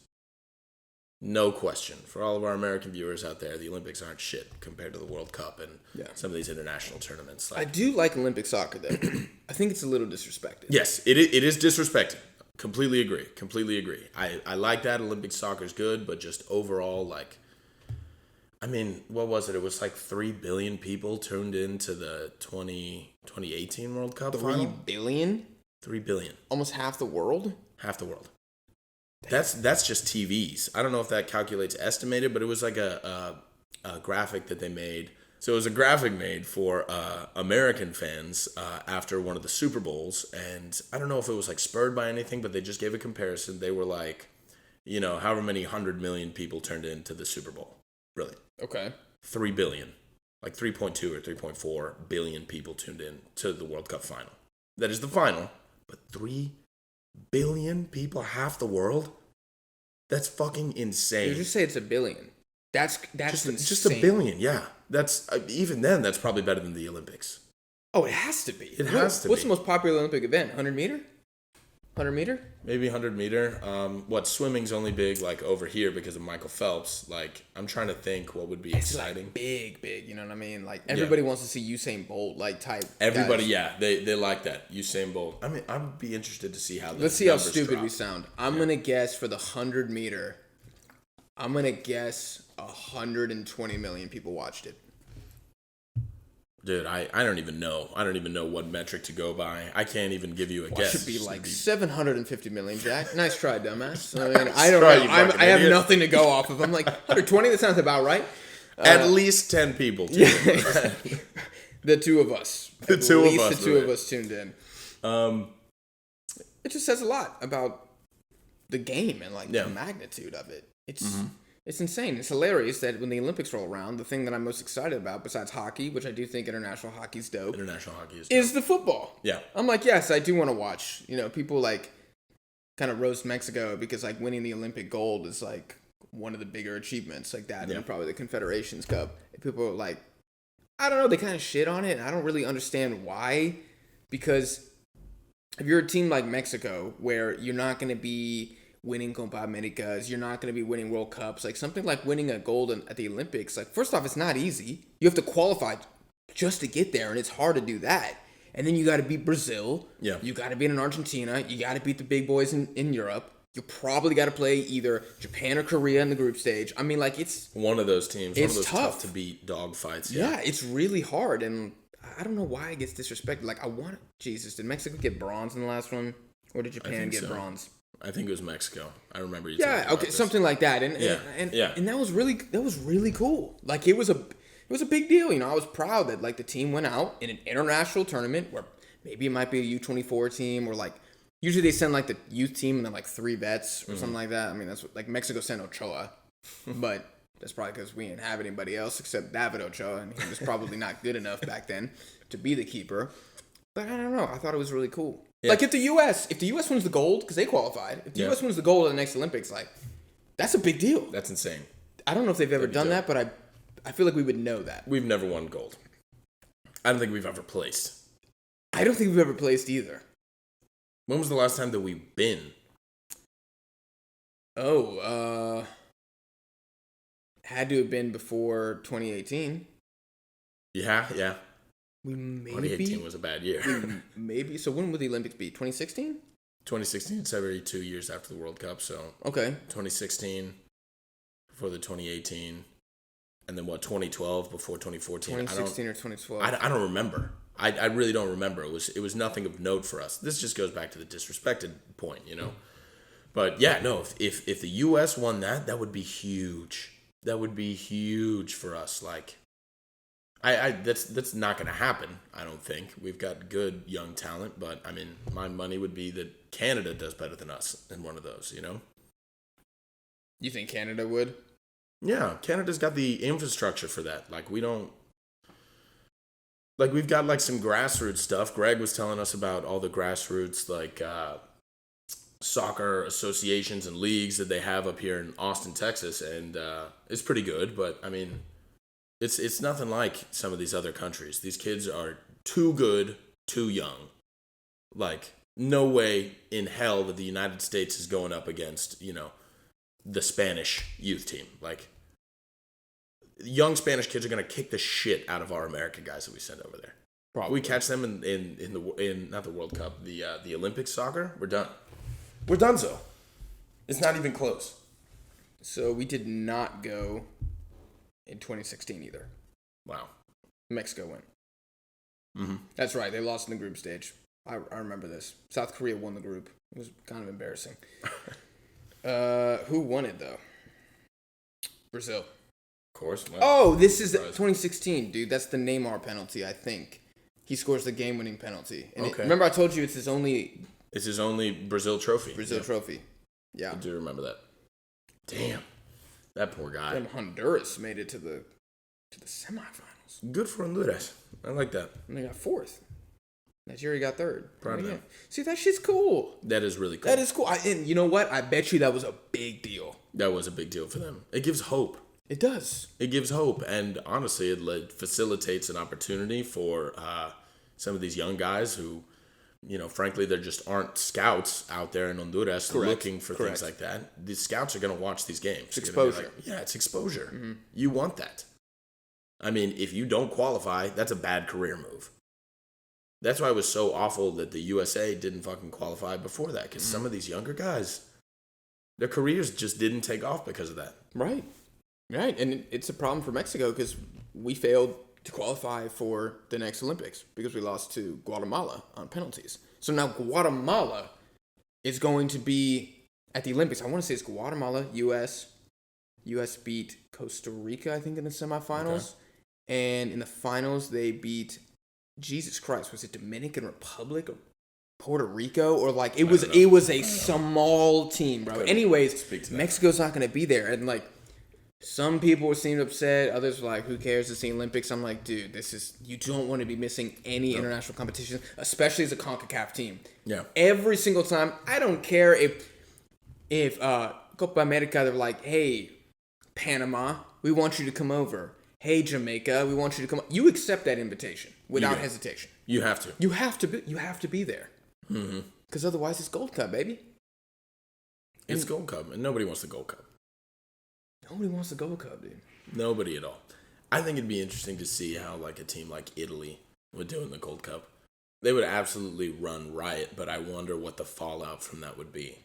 No question. For all of our American viewers out there, the Olympics aren't shit compared to the World Cup and some of these international tournaments. I do like Olympic soccer, though. I think it's a little disrespected. Yes, it is disrespected. Completely agree. I like that. Olympic soccer is good, but just overall, what was it? It was 3 billion people tuned into the 2018 World Cup final. 3 billion? 3 billion. Almost half the world? Half the world. That's just TVs. I don't know if that calculates estimated, but it was a graphic that they made. So it was a graphic made for American fans after one of the Super Bowls, and I don't know if it was spurred by anything, but they just gave a comparison. They were however many 100 million people turned into the Super Bowl. Really? Okay. 3 billion. 3.2 or 3.4 billion people tuned in to the World Cup final. That is the final, but 3 billion people, half the world? That's fucking insane. You just say it's a billion. That's just a billion, yeah. That's even then, that's probably better than the Olympics. Oh, it has to be. It has to be. What's the most popular Olympic event? 100 meter? 100 meter? Maybe 100 meter. Swimming's only big over here because of Michael Phelps. I'm trying to think what would be exciting. Big, you know what I mean? Everybody wants to see Usain Bolt type. Everybody, guys. Yeah, they like that. Usain Bolt. I mean, I'd be interested to see how. Let's see how stupid we sound. I'm gonna guess for the 100 meter. I'm gonna guess 120 million people watched it. Dude, I don't even know. I don't even know what metric to go by. I can't even give you a guess. It should be like 750 million, Jack. Nice try, dumbass. I mean, I don't know. I have nothing to go off of. I'm like, 120, that sounds about right. At least 10 people. Yeah, the two of us. The two of us tuned in. It just says a lot about the game and like the magnitude of it. It's insane. It's hilarious that when the Olympics roll around, the thing that I'm most excited about, besides hockey, which I do think international hockey's dope, is the football. Yeah. I'm like, yes, I do want to watch. You know, people like kind of roast Mexico because like winning the Olympic gold is like one of the bigger achievements like that, and probably the Confederations Cup. And people are like, I don't know, they kind of shit on it, and I don't really understand why, because if you're a team like Mexico, where you're not going to be winning Copa Americas, you're not going to be winning World Cups, like something like winning a gold at the Olympics, like first off, it's not easy. You have to qualify just to get there, and it's hard to do that. And then you got to beat Brazil. Yeah. You got to beat an Argentina. You got to beat the big boys in Europe. You probably got to play either Japan or Korea in the group stage. I mean, like it's one of those teams. It's one of those tough to beat dog fights. Yeah, it's really hard, and I don't know why it gets disrespected. Like did Mexico get bronze in the last one, or did Japan get bronze? I think it was Mexico. I remember you. Yeah, okay, something like that, and that was really cool. Like it was a big deal. You know, I was proud that like the team went out in an international tournament where maybe it might be a U24 team, or like usually they send like the youth team and then like 3 vets or something like that. I mean, that's what, like Mexico sent Ochoa, but that's probably because we didn't have anybody else except David Ochoa, and he was probably not good enough back then to be the keeper. But I don't know. I thought it was really cool. Yeah. Like if the U.S. wins the gold, because they qualified, if the U.S. wins the gold at the next Olympics, like that's a big deal. That's insane. I don't know if they've ever done that, but I feel like we would know that. We've never won gold. I don't think we've ever placed. I don't think we've ever placed either. When was the last time that we've been? Had to have been before 2018. Yeah. We maybe 2018 was a bad year. Maybe. So when would the Olympics be? 2016? 2016, it's every 2 years after the World Cup. So okay, 2016 before the 2018, and then 2012 before 2014. 2016 or 2012. I don't remember. I really don't remember. It was nothing of note for us. This just goes back to the disrespected point, you know. But yeah, no. If the U.S. won that would be huge. That would be huge for us. Like. That's not going to happen, I don't think. We've got good young talent, but, I mean, my money would be that Canada does better than us in one of those, you know? You think Canada would? Yeah, Canada's got the infrastructure for that. Like, we don't... Like, we've got, like, some grassroots stuff. Greg was telling us about all the grassroots, like, soccer associations and leagues that they have up here in Austin, Texas, and it's pretty good, but, I mean... It's nothing like some of these other countries. These kids are too good, too young. Like, no way in hell that the United States is going up against, you know, the Spanish youth team. Like, young Spanish kids are going to kick the shit out of our American guys that we send over there. Probably. We catch them in not the World Cup, the Olympic soccer, we're done. We're donezo. It's not even close. So we did not go... in 2016 either. Wow. Mexico went. Mm-hmm. That's right. They lost in the group stage. I remember this. South Korea won the group. It was kind of embarrassing. Who won it, though? Brazil. Of course. Well, this is 2016, dude. That's the Neymar penalty, I think. He scores the game-winning penalty. And okay. Remember I told you it's his only... It's his only Brazil trophy. Trophy. Yeah. I do remember that. Damn. That poor guy. And Honduras made it to the semifinals. Good for Honduras. I like that. And they got 4th. Nigeria got 3rd. Proud of them. See, that shit's cool. That is really cool. That is cool. And you know what? I bet you that was a big deal. That was a big deal for them. It gives hope. It does. It gives hope. And honestly, it facilitates an opportunity for some of these young guys who, you know, frankly, there just aren't scouts out there in Honduras looking for things like that. The scouts are going to watch these games. It's exposure. It's exposure. Mm-hmm. You want that. I mean, if you don't qualify, that's a bad career move. That's why it was so awful that the USA didn't fucking qualify before that, because some of these younger guys, their careers just didn't take off because of that. Right. And it's a problem for Mexico because we failed to qualify for the next Olympics because we lost to Guatemala on penalties. So now Guatemala is going to be at the Olympics. I want to say it's Guatemala, U.S. U.S. beat Costa Rica, I think, in the semifinals. Okay. And in the finals, they beat, Jesus Christ, was it Dominican Republic or Puerto Rico? Or like, it was a small team, bro. Anyways, Mexico's not going to be there. And like, some people seemed upset. Others were like, who cares? It's the Olympics. I'm like, dude, you don't want to be missing any international competition, especially as a CONCACAF team. Yeah. Every single time. I don't care if Copa America, they're like, hey, Panama, we want you to come over. Hey, Jamaica, we want you to come. You accept that invitation without hesitation. You have to. You have to be there. Because otherwise, it's Gold Cup, baby. It's Gold Cup, and nobody wants the Gold Cup. Nobody wants the Gold Cup, dude. Nobody at all. I think it'd be interesting to see how like a team like Italy would do in the Gold Cup. They would absolutely run riot, but I wonder what the fallout from that would be.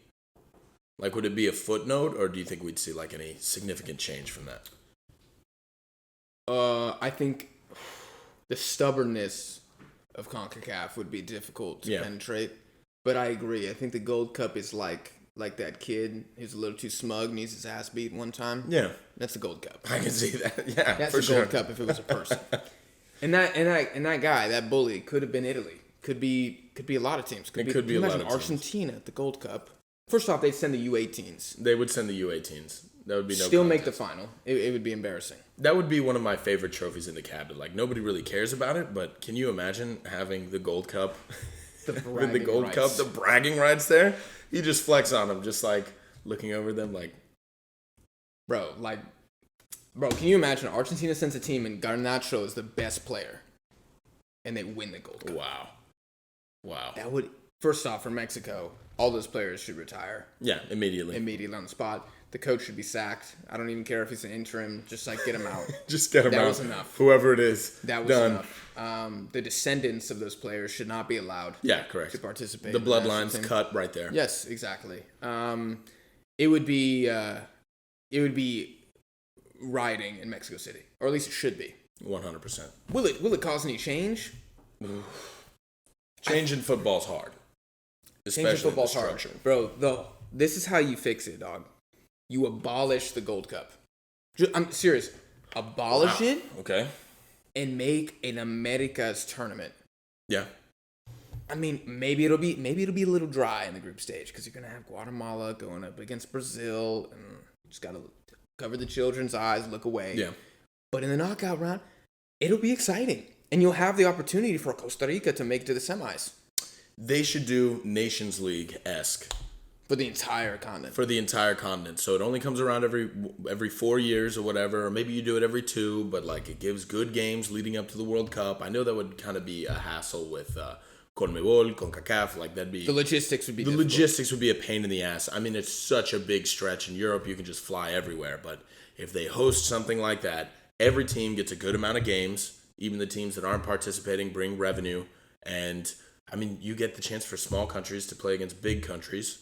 Like, would it be a footnote, or do you think we'd see like any significant change from that? I think the stubbornness of CONCACAF would be difficult to penetrate. But I agree. I think the Gold Cup is like that kid who's a little too smug, needs his ass beat one time. Yeah. That's the Gold Cup. I can see that. Yeah, that's the Gold Cup if it was a person. and that guy, that bully, could have been Italy. Could be a lot of teams. Could be a lot of teams. Argentina at the Gold Cup. First off, they'd send the U18s. They would send the U18s. That would be no Still contest. Make the final. It would be embarrassing. That would be one of my favorite trophies in the cabinet. Like, nobody really cares about it, but can you imagine having the Gold Cup? The bragging rights there? You just flex on them, just like looking over them like... Bro, can you imagine Argentina sends a team and Garnacho is the best player and they win the Gold Cup? Wow. That would... First off, for Mexico, all those players should retire. Yeah, immediately. Immediately on the spot. The coach should be sacked. I don't even care if he's an interim. Just like get him out. Just get him out. That was enough. Whoever it is. That was enough. The descendants of those players should not be allowed. Yeah, correct. To participate. The bloodlines cut right there. Yes, exactly. It would be rioting in Mexico City, or at least it should be. 100%. Will it cause any change? Change in football's hard. Especially the structure. Bro, this is how you fix it, dog. You abolish the Gold Cup. I'm serious. Abolish it. Okay. And make an Americas tournament. Yeah. I mean, maybe it'll be a little dry in the group stage because you're gonna have Guatemala going up against Brazil, and you just gotta cover the children's eyes, look away. Yeah. But in the knockout round, it'll be exciting, and you'll have the opportunity for Costa Rica to make it to the semis. They should do Nations League-esque. For the entire continent. So it only comes around every 4 years or whatever, or maybe you do it every 2, but like it gives good games leading up to the World Cup. I know that would kind of be a hassle with CONMEBOL, CONCACAF, like that'd be... The logistics would be difficult. Logistics would be a pain in the ass. I mean, it's such a big stretch. In Europe, you can just fly everywhere, but if they host something like that, every team gets a good amount of games. Even the teams that aren't participating bring revenue, and... I mean, you get the chance for small countries to play against big countries.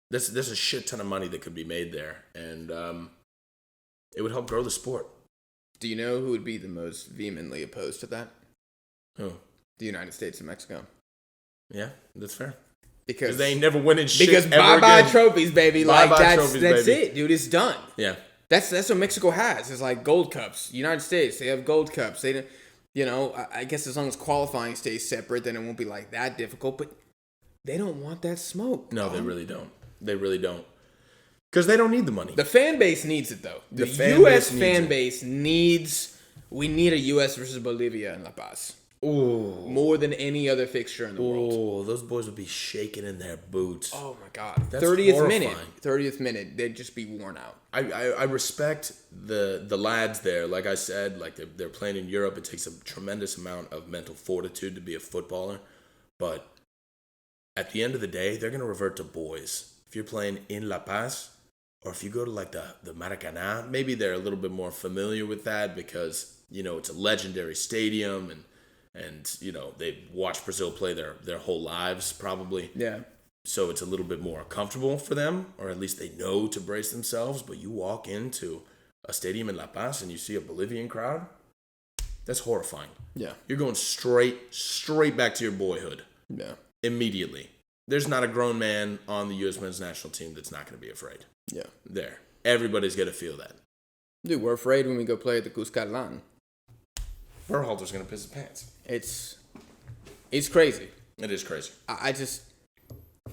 There's a shit ton of money that could be made there, and it would help grow the sport. Do you know who would be the most vehemently opposed to that? Who? The United States and Mexico. Yeah, that's fair. Because they ain't never winning shit. Because bye-bye trophies, baby. That's baby. it, dude. It's done. Yeah. That's what Mexico has. It's like Gold Cups. United States, they have Gold Cups. They don't... You know, I guess as long as qualifying stays separate, then it won't be like that difficult. But they don't want that smoke. No, they really don't. They really don't. Because they don't need the money. The fan base needs it, though. The U.S. fan base needs... We need a U.S. versus Bolivia in La Paz. Ooh. More than any other fixture in the world. Oh, those boys would be shaking in their boots. Oh, my God. That's 30th minute, they'd just be worn out. I respect the lads there. Like I said, like they're playing in Europe. It takes a tremendous amount of mental fortitude to be a footballer. But at the end of the day, they're going to revert to boys. If you're playing in La Paz, or if you go to like the Maracanã, maybe they're a little bit more familiar with that because, you know, it's a legendary stadium and you know, they've watched Brazil play their whole lives probably. Yeah. So it's a little bit more comfortable for them, or at least they know to brace themselves. But you walk into a stadium in La Paz and you see a Bolivian crowd, That's horrifying. Yeah. You're going straight back to your boyhood. Yeah. Immediately. There's not a grown man on the U.S. men's national team that's not going to be afraid. Yeah. There. Everybody's going to feel that. Dude, we're afraid when we go play at the Cuscatlan. Berhalter's going to piss his pants. It's crazy. It is crazy. I just...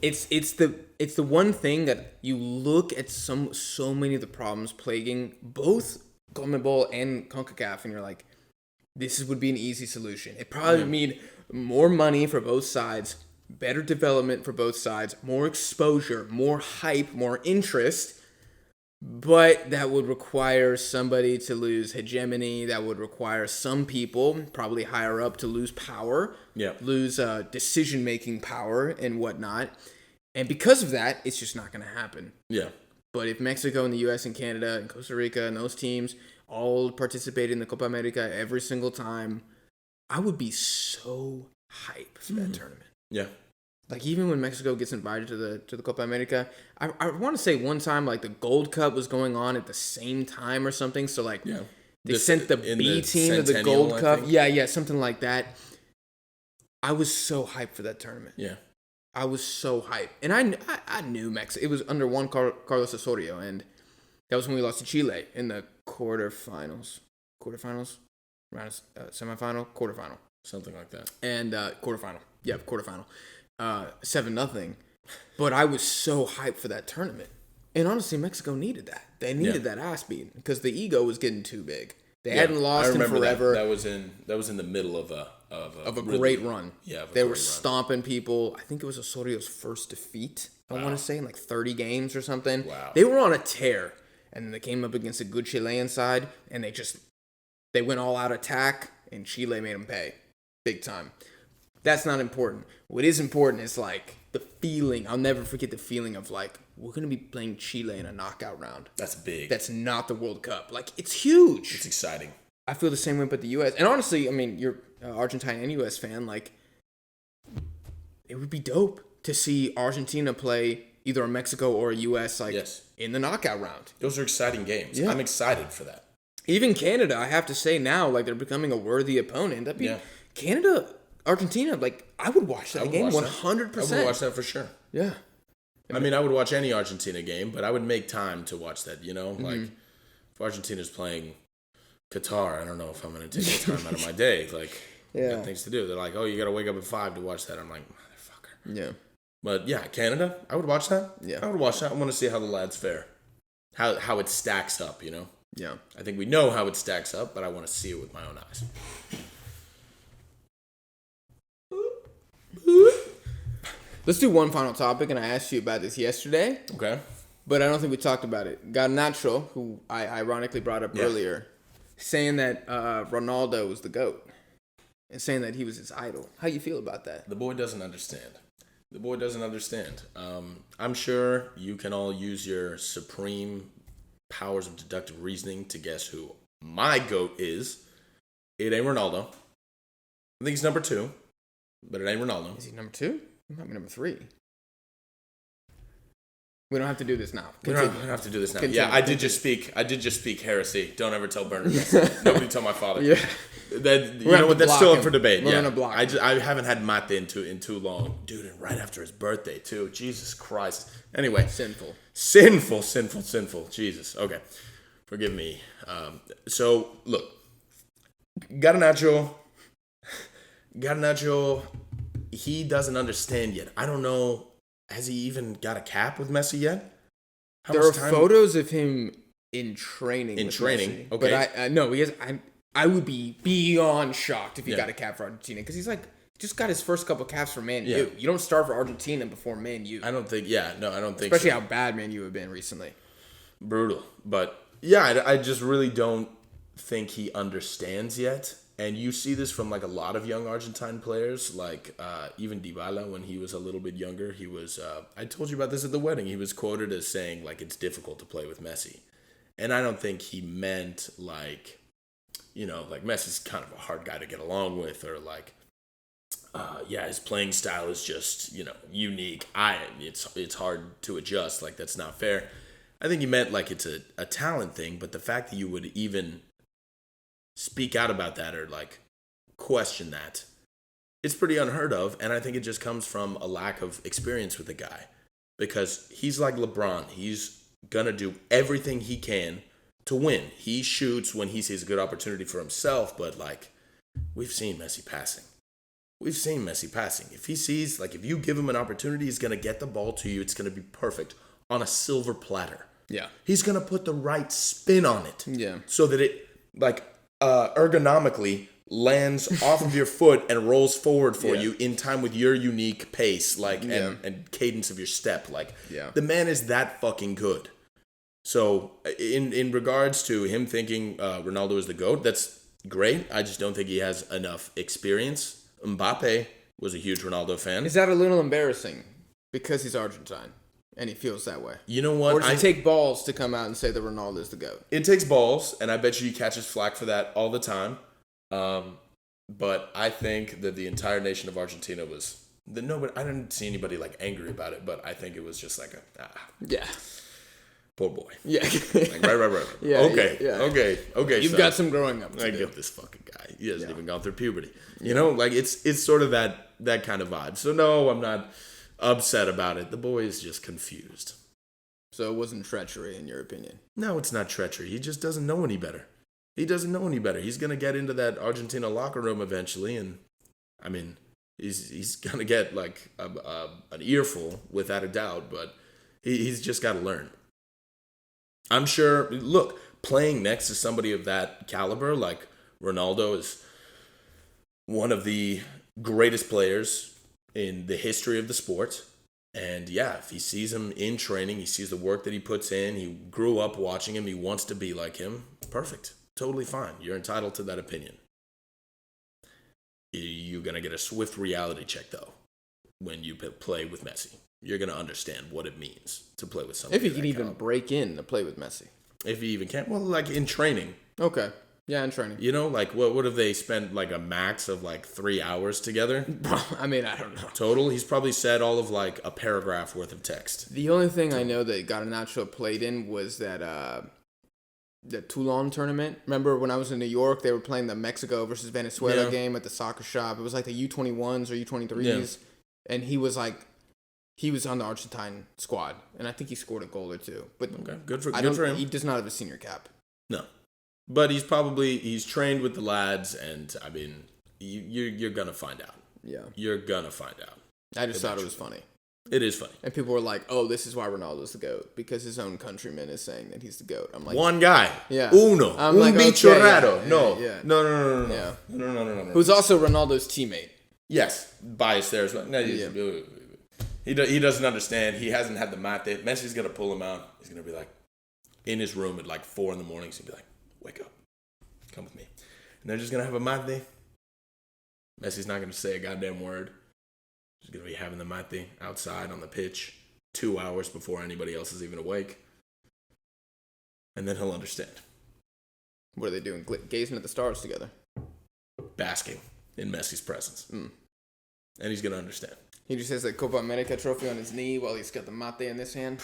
It's the one thing that you look at so many of the problems plaguing both CONMEBOL and CONCACAF, and you're like, this would be an easy solution. It probably would mean more money for both sides, better development for both sides, more exposure, more hype, more interest. But that would require somebody to lose hegemony. That would require some people, probably higher up, to lose power, lose decision-making power and whatnot. And because of that, it's just not going to happen. Yeah. But if Mexico and the U.S. and Canada and Costa Rica and those teams all participate in the Copa America every single time, I would be so hyped for that tournament. Yeah. Like, even when Mexico gets invited to the Copa America, I want to say one time, like, the Gold Cup was going on at the same time or something. So, like, they sent the B team to the Gold Cup. Yeah, something like that. I was so hyped for that tournament. Yeah. I was so hyped. And I knew Mexico. It was under Juan Carlos Osorio, and that was when we lost to Chile in the quarterfinals? Semifinal? Quarterfinal. Something like that. And quarterfinal. Yeah, quarterfinal. 7-0. But I was so hyped for that tournament. And honestly, Mexico needed that. They needed that ass beating because the ego was getting too big. They hadn't lost in forever. That was in the middle of a really great run. Yeah, they were stomping people. I think it was Osorio's first defeat. I want to say in like 30 games or something. Wow. They were on a tear, and then they came up against a good Chilean side, and they went all out attack, and Chile made them pay big time. That's not important. What is important is like the feeling. I'll never forget the feeling of like, we're going to be playing Chile in a knockout round. That's big. That's not the World Cup. Like, it's huge. It's exciting. I feel the same way about the U.S. And honestly, I mean, you're an Argentine and U.S. fan. Like, it would be dope to see Argentina play either a Mexico or a U.S. like in the knockout round. Those are exciting games. Yeah. I'm excited for that. Even Canada, I have to say now, like, they're becoming a worthy opponent. That'd be Canada, Argentina. Like, I would watch that game 100%. I would watch that for sure. Yeah. I mean, I would watch any Argentina game, but I would make time to watch that, you know? Like, if Argentina's playing Qatar, I don't know if I'm going to take the time out of my day. Like, got things to do. They're like, oh, you got to wake up at 5 to watch that. I'm like, motherfucker. Yeah. But, yeah, Canada, I would watch that. Yeah. I would watch that. I want to see how the lads fare. How it stacks up, you know? Yeah. I think we know how it stacks up, but I want to see it with my own eyes. Let's do one final topic, and I asked you about this yesterday. Okay. But I don't think we talked about it. Garnacho, who I ironically brought up earlier, saying that Ronaldo was the GOAT. And saying that he was his idol. How you feel about that? The boy doesn't understand. I'm sure you can all use your supreme powers of deductive reasoning to guess who my GOAT is. It ain't Ronaldo. I think he's number 2, but it ain't Ronaldo. Is he number 2? He might be number 3. We don't have to do this now. We don't have to do this now. I did just speak heresy. Don't ever tell Bernard. Nobody tell my father. Yeah. You know what? That's still up for debate. We're gonna block him. I haven't had mate in too long, dude. And right after his birthday too. Jesus Christ. Anyway, sinful. Jesus. Okay, forgive me. So look, Garnacho. He doesn't understand yet. I don't know. Has he even got a cap with Messi yet? There are photos of him in training. Messi. Okay. But no, because I would be beyond shocked if he got a cap for Argentina because he's like just got his first couple caps for Man U. You don't start for Argentina before Man U. I don't think. I don't think. Especially how bad Man U have been recently. Brutal, but I just really don't think he understands yet. And you see this from like a lot of young Argentine players, like even Dybala when he was a little bit younger. He was. I told you about this at the wedding. He was quoted as saying like it's difficult to play with Messi, and I don't think he meant like, you know, like Messi's kind of a hard guy to get along with, or like, his playing style is just, you know, unique. It's hard to adjust. Like that's not fair. I think he meant like it's a talent thing, but the fact that you would even speak out about that or like question that. It's pretty unheard of, and I think it just comes from a lack of experience with the guy. Because he's like LeBron. He's going to do everything he can to win. He shoots when he sees a good opportunity for himself, but like, we've seen Messi passing. If he sees, like, if you give him an opportunity, he's going to get the ball to you. It's going to be perfect on a silver platter. Yeah. He's going to put the right spin on it. Yeah. So that it, like, ergonomically lands off of your foot and rolls forward for you in time with your unique pace, like, and cadence of your step. Like, the man is that fucking good. So, in regards to him thinking Ronaldo is the GOAT, that's great. I just don't think he has enough experience. Mbappe was a huge Ronaldo fan. Is that a little embarrassing because he's Argentine and he feels that way? You know what? Or does it take balls to come out and say that Ronaldo is the GOAT? It takes balls, and I bet you he catches flack for that all the time. But I think that the entire nation of Argentina was nobody. I didn't see anybody like angry about it, but I think it was just like poor boy. Yeah. Like, right. Yeah. Okay. You've got some growing up to I do. get this fucking guy. He hasn't even gone through puberty. You know, like it's sort of that kind of vibe. So no, I'm not upset about it. The boy is just confused. So it wasn't treachery in your opinion? No, it's not treachery. He just doesn't know any better. He's going to get into that Argentina locker room eventually, and I mean, he's going to get like an earful without a doubt, but he's just got to learn. I'm sure, look, playing next to somebody of that caliber, like Ronaldo is one of the greatest players in the history of the sport. And yeah, if he sees him in training, he sees the work that he puts in, he grew up watching him, he wants to be like him, perfect. Totally fine. You're entitled to that opinion. You're going to get a swift reality check, though, when you play with Messi. You're going to understand what it means to play with somebody. If he can even break in to play with Messi. If he even can. Well, like in training. Okay. Yeah, in training. You know, like what if they spent like a max of like 3 hours together? I mean, I don't know. Total? He's probably said all of like a paragraph worth of text. The only thing I know that Garnacho played in was that the Toulon tournament. Remember when I was in New York, they were playing the Mexico versus Venezuela game at the soccer shop. It was like the U21s or U23s. And he was on the Argentine squad. And I think he scored a goal or two. But okay, good for him. He does not have a senior cap. No. But he's trained with the lads, and I mean, you're going to find out. Yeah. You're going to find out. I just thought it was funny. It is funny. And people were like, oh, this is why Ronaldo's the GOAT, because his own countryman is saying that he's the GOAT. I'm like, one guy. Yeah. Uno. I'm Un like, bicho okay, raro. No. Yeah. No. Yeah. No. Who's also Ronaldo's teammate. Yes. Bias there as well. No, he doesn't understand. He hasn't had the mate. Messi's going to pull him out. He's going to be like, in his room at like 4 a.m. He's going to be like, wake up. Come with me. And they're just going to have a mate. Messi's not going to say a goddamn word. He's going to be having the mate outside on the pitch 2 hours before anybody else is even awake. And then he'll understand. What are they doing? Gazing at the stars together? Basking in Messi's presence. And he's going to understand. He just has that Copa America trophy on his knee while he's got the mate in this hand.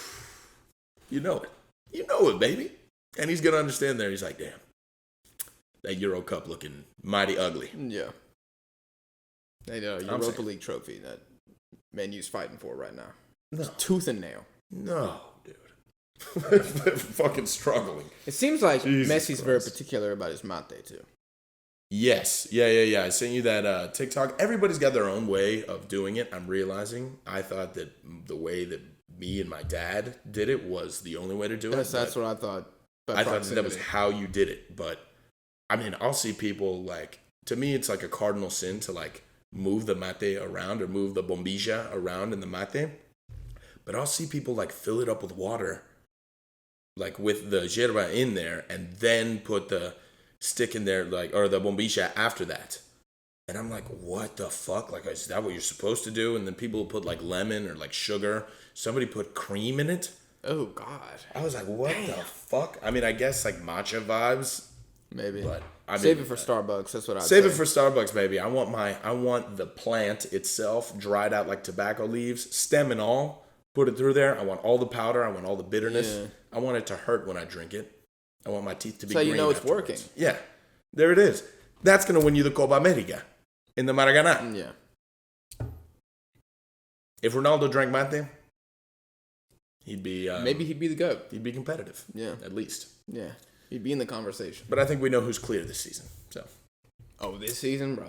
You know it. You know it, baby. And he's going to understand there. He's like, damn. That Euro Cup looking mighty ugly. Yeah. That Europa League trophy that Man U's fighting for right now. No. It's tooth and nail. No, dude. Fucking struggling. It seems like Jesus Messi's Christ. very particular about his mate, too. Yes. Yeah. I sent you that TikTok. Everybody's got their own way of doing it, I'm realizing. I thought that the way that me and my dad did it was the only way to do it. That's what I thought. I thought that was how you did it. But, I mean, I'll see people, like, to me, it's like a cardinal sin to, like, move the mate around or move the bombilla around in the mate. But I'll see people, like, fill it up with water, like, with the yerba in there, and then put the stick in there, like, or the bombilla after that. And I'm like, what the fuck? Like, is that what you're supposed to do? And then people put, like, lemon or, like, sugar. Somebody put cream in it. Oh, God. I was like, what the fuck? I mean, I guess, like, matcha vibes. Maybe. But I mean, save it for Starbucks. That's what I'd say. Save it for Starbucks, baby. I want the plant itself dried out like tobacco leaves, stem and all. Put it through there. I want all the powder. I want all the bitterness. Yeah. I want it to hurt when I drink it. I want my teeth to be green. So you know it's afterwards. working. Yeah. There it is. That's going to win you the Copa America in the Maracanã. Yeah. If Ronaldo drank mate, he'd be... maybe he'd be the GOAT. He'd be competitive. Yeah. At least. Yeah. He'd be in the conversation. But I think we know who's clear this season. So. Oh, this season, bro.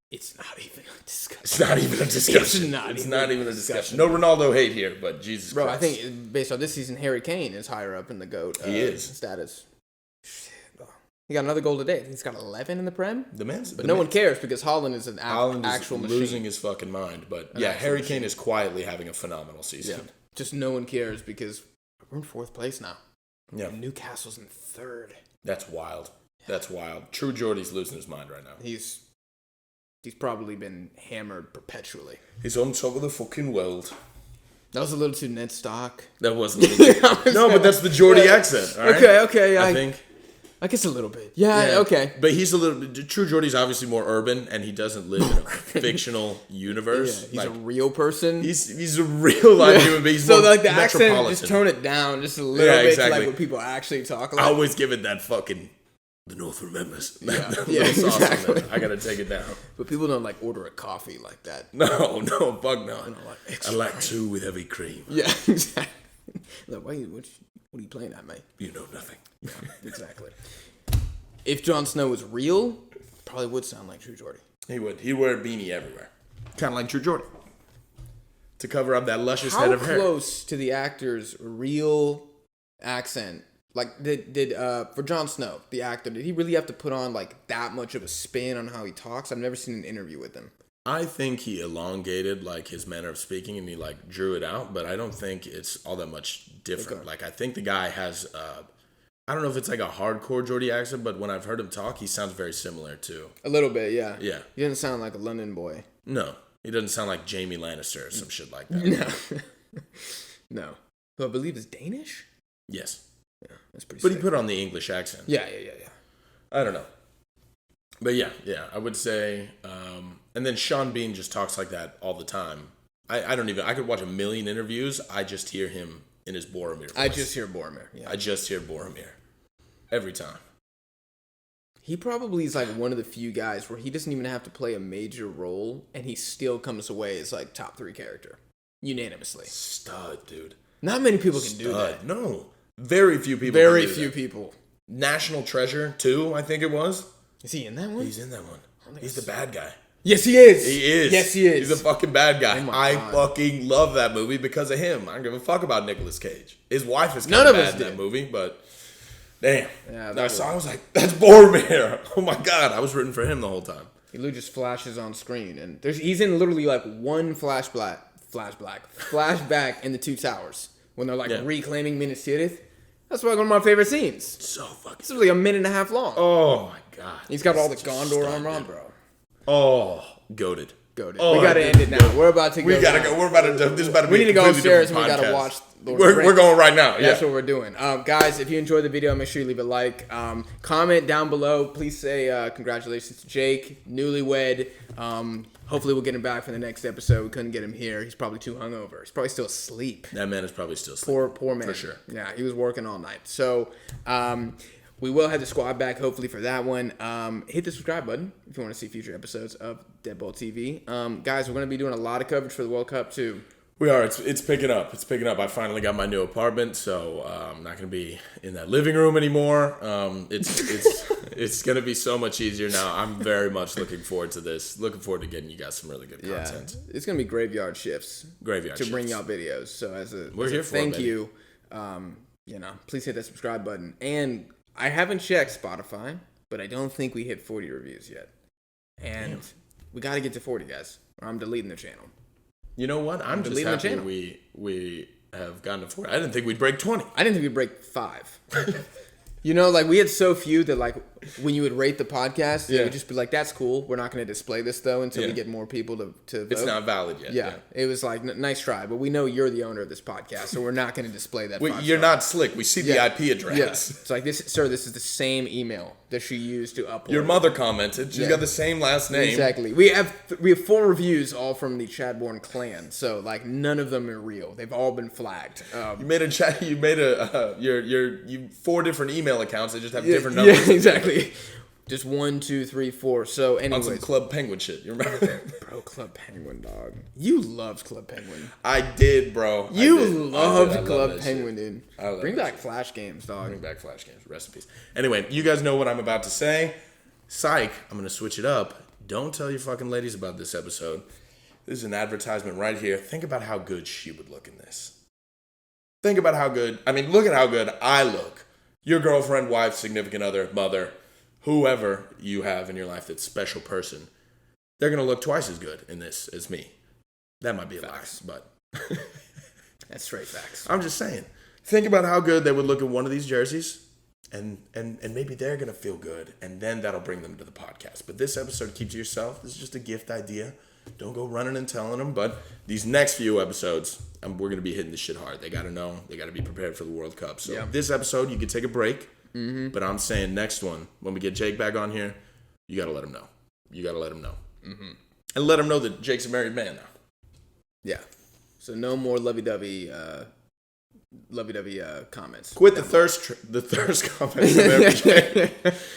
It's not even a discussion. It's not even a discussion. It's not even a discussion. No Ronaldo hate here, but Jesus Bro, Christ. I think based on this season, Harry Kane is higher up in the GOAT status. Shit, bro. He got another goal today. He's got 11 in the Prem. But no one cares because Haaland is an actual machine. Losing his fucking mind. But yeah, Harry Kane is quietly having a phenomenal season. Yeah. Just no one cares because we're in 4th place now. Yeah. And Newcastle's in 3rd. That's wild. That's wild. True Geordie's losing his mind right now. He's probably been hammered perpetually. He's on top of the fucking world. That was a little too Ned Stock. That was a little too... No, but that's the Geordie accent, all right? Okay. I think... I guess a little bit. Yeah, okay. But he's a little... True Geordie's obviously more urban, and he doesn't live in a fictional universe. Yeah, he's a real person. He's a real life human being. So like the accent, just tone it down just a little bit to like what people actually talk like. I always give it that fucking... The North remembers. Yeah, exactly. I gotta take it down. But people don't like order a coffee like that. No, fuck no. I like 2 with heavy cream. Yeah, exactly. Like, what are you playing at, mate? You know nothing. Yeah, exactly. If Jon Snow was real, probably would sound like True Geordie. He would. He'd wear a beanie everywhere. Kind of like True Geordie. To cover up that luscious head of hair. How close to the actor's real accent? Like, did for Jon Snow, the actor, did he really have to put on, like, that much of a spin on how he talks? I've never seen an interview with him. I think he elongated, like, his manner of speaking, and he, like, drew it out, but I don't think it's all that much different. Okay. Like, I think the guy has, I don't know if it's, like, a hardcore Geordie accent, but when I've heard him talk, he sounds very similar, too. A little bit, yeah. Yeah. He doesn't sound like a London boy. No. He doesn't sound like Jamie Lannister or some shit like that. No. Who I believe is Danish? Yes. Yeah, that's pretty But sick. he put on the English accent. Yeah. I don't know. But yeah, I would say, and then Sean Bean just talks like that all the time. I could watch a million interviews. I just hear him in his Boromir voice. I just hear Boromir. Yeah. I just hear Boromir. Every time. He probably is like one of the few guys where he doesn't even have to play a major role and he still comes away as like top 3 character. Unanimously. Stud, dude. Not many people can do that. No. Very few people Very few people. National Treasure 2, I think it was. Is he in that one? He's in that one. He's the bad guy. Yes, he is. He is. Yes, he is. He's a fucking bad guy. Oh I God. fucking love that movie because of him. I don't give a fuck about Nicolas Cage. His wife is kind None of of bad us in did. that movie, but damn. Yeah, So I was like, that's Boromir. Oh my God. I was rooting for him the whole time. He literally just flashes on screen, and he's in literally like one flashback in the Two Towers when they're like reclaiming Minas Tirith. That's one of my favorite scenes. So fucking. It's really a minute and a half long. Oh my God. He's got all the Gondor armor on, bro. Oh, goated. Oh, we gotta end it now. We're about to go. We gotta go. We're about to. This is about to be. We need to go upstairs and we gotta watch. We're going right now. That's what we're doing. Guys, if you enjoyed the video, make sure you leave a like. Comment down below. Please say congratulations to Jake, newlywed. Hopefully we'll get him back for the next episode. We couldn't get him here. He's probably too hungover. He's probably still asleep. That man is probably still asleep. Poor man. For sure. Yeah, he was working all night. So we will have the squad back hopefully for that one. Hit the subscribe button if you want to see future episodes of DeadBall TV. Guys, we're going to be doing a lot of coverage for the World Cup too. We are. It's picking up. It's picking up. I finally got my new apartment, so I'm not going to be in that living room anymore. It's going to be so much easier now. I'm very much looking forward to this. Looking forward to getting you guys some really good content. It's going to be graveyard shifts. To bring y'all videos. So as a for thank you, please hit that subscribe button. And I haven't checked Spotify, but I don't think we hit 40 reviews yet. And we got to get to 40, guys, or I'm deleting the channel. You know what? I'm just happy we have gotten to 40. I didn't think we'd break 20. I didn't think we'd break 5. You know, like we had so few that like when you would rate the podcast, it would just be like, that's cool. We're not going to display this though until we get more people to vote. It's not valid yet. Yeah. It was like, nice try, but we know you're the owner of this podcast, so we're not going to display that. You're not slick. We see the IP address. Yes. It's like, this is the same email that she used to upload. Your mother commented. She's got the same last name. Exactly. We have 4 reviews all from the Chadbourne clan, so like none of them are real. They've all been flagged. You made your 4 different email accounts that just have different numbers. Yeah, exactly. Just 1, 2, 3, 4. So, On some anyways. Club Penguin shit. You remember? Bro, Club Penguin, dog. You loved Club Penguin. I did, bro. You I did. loved I Club love that Penguin, shit. dude. Bring back Flash games, dog. Bring back Flash games. Rest in peace. Anyway, you guys know what I'm about to say. Psych. I'm going to switch it up. Don't tell your fucking ladies about this episode. This is an advertisement right here. Think about how good she would look in this. Think about how good. I mean, look at how good I look. Your girlfriend, wife, significant other, mother, whoever you have in your life that's a special person, they're going to look twice as good in this as me. That might be a lie, but That's straight facts. I'm just saying. Think about how good they would look in one of these jerseys, and maybe they're going to feel good, and then that'll bring them to the podcast. But this episode, keep to yourself. This is just a gift idea. Don't go running and telling them. But these next few episodes, we're going to be hitting this shit hard. They got to know. They got to be prepared for the World Cup. So This episode, you can take a break. Mm-hmm. But I'm saying next one, when we get Jake back on here, you got to let him know. You got to let him know. Mm-hmm. And let him know that Jake's a married man now. Yeah. So no more lovey-dovey comments. Quit the thirst comments from every Jake.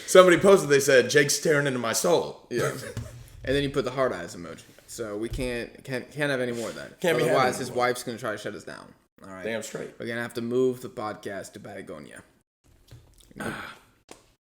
Somebody posted, they said, Jake's staring into my soul. Yeah. And then you put the hard eyes emoji. So we can't have any more of that. Can't Otherwise, his wife's going to try to shut us down. All right. Damn straight. We're going to have to move the podcast to Patagonia.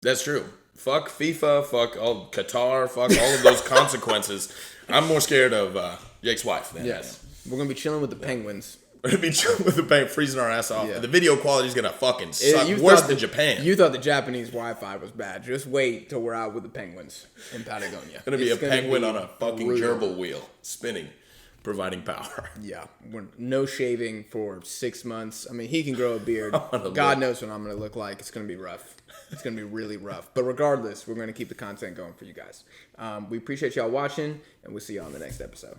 That's true. Fuck FIFA, fuck all Qatar, fuck all of those consequences. I'm more scared of Jake's wife than We're going to be chilling with the Penguins. We're going to be chilling with the paint, freezing our ass off. Yeah. The video quality's going to fucking suck. Worse than Japan. You thought the Japanese Wi-Fi was bad. Just wait till we're out with the Penguins in Patagonia. It's going to be a penguin on a fucking gerbil wheel, spinning, providing power. Yeah. No shaving for 6 months. I mean, he can grow a beard. God knows what I'm going to look like. It's going to be rough. It's going to be really rough. But regardless, we're going to keep the content going for you guys. We appreciate y'all watching, and we'll see y'all on the next episode.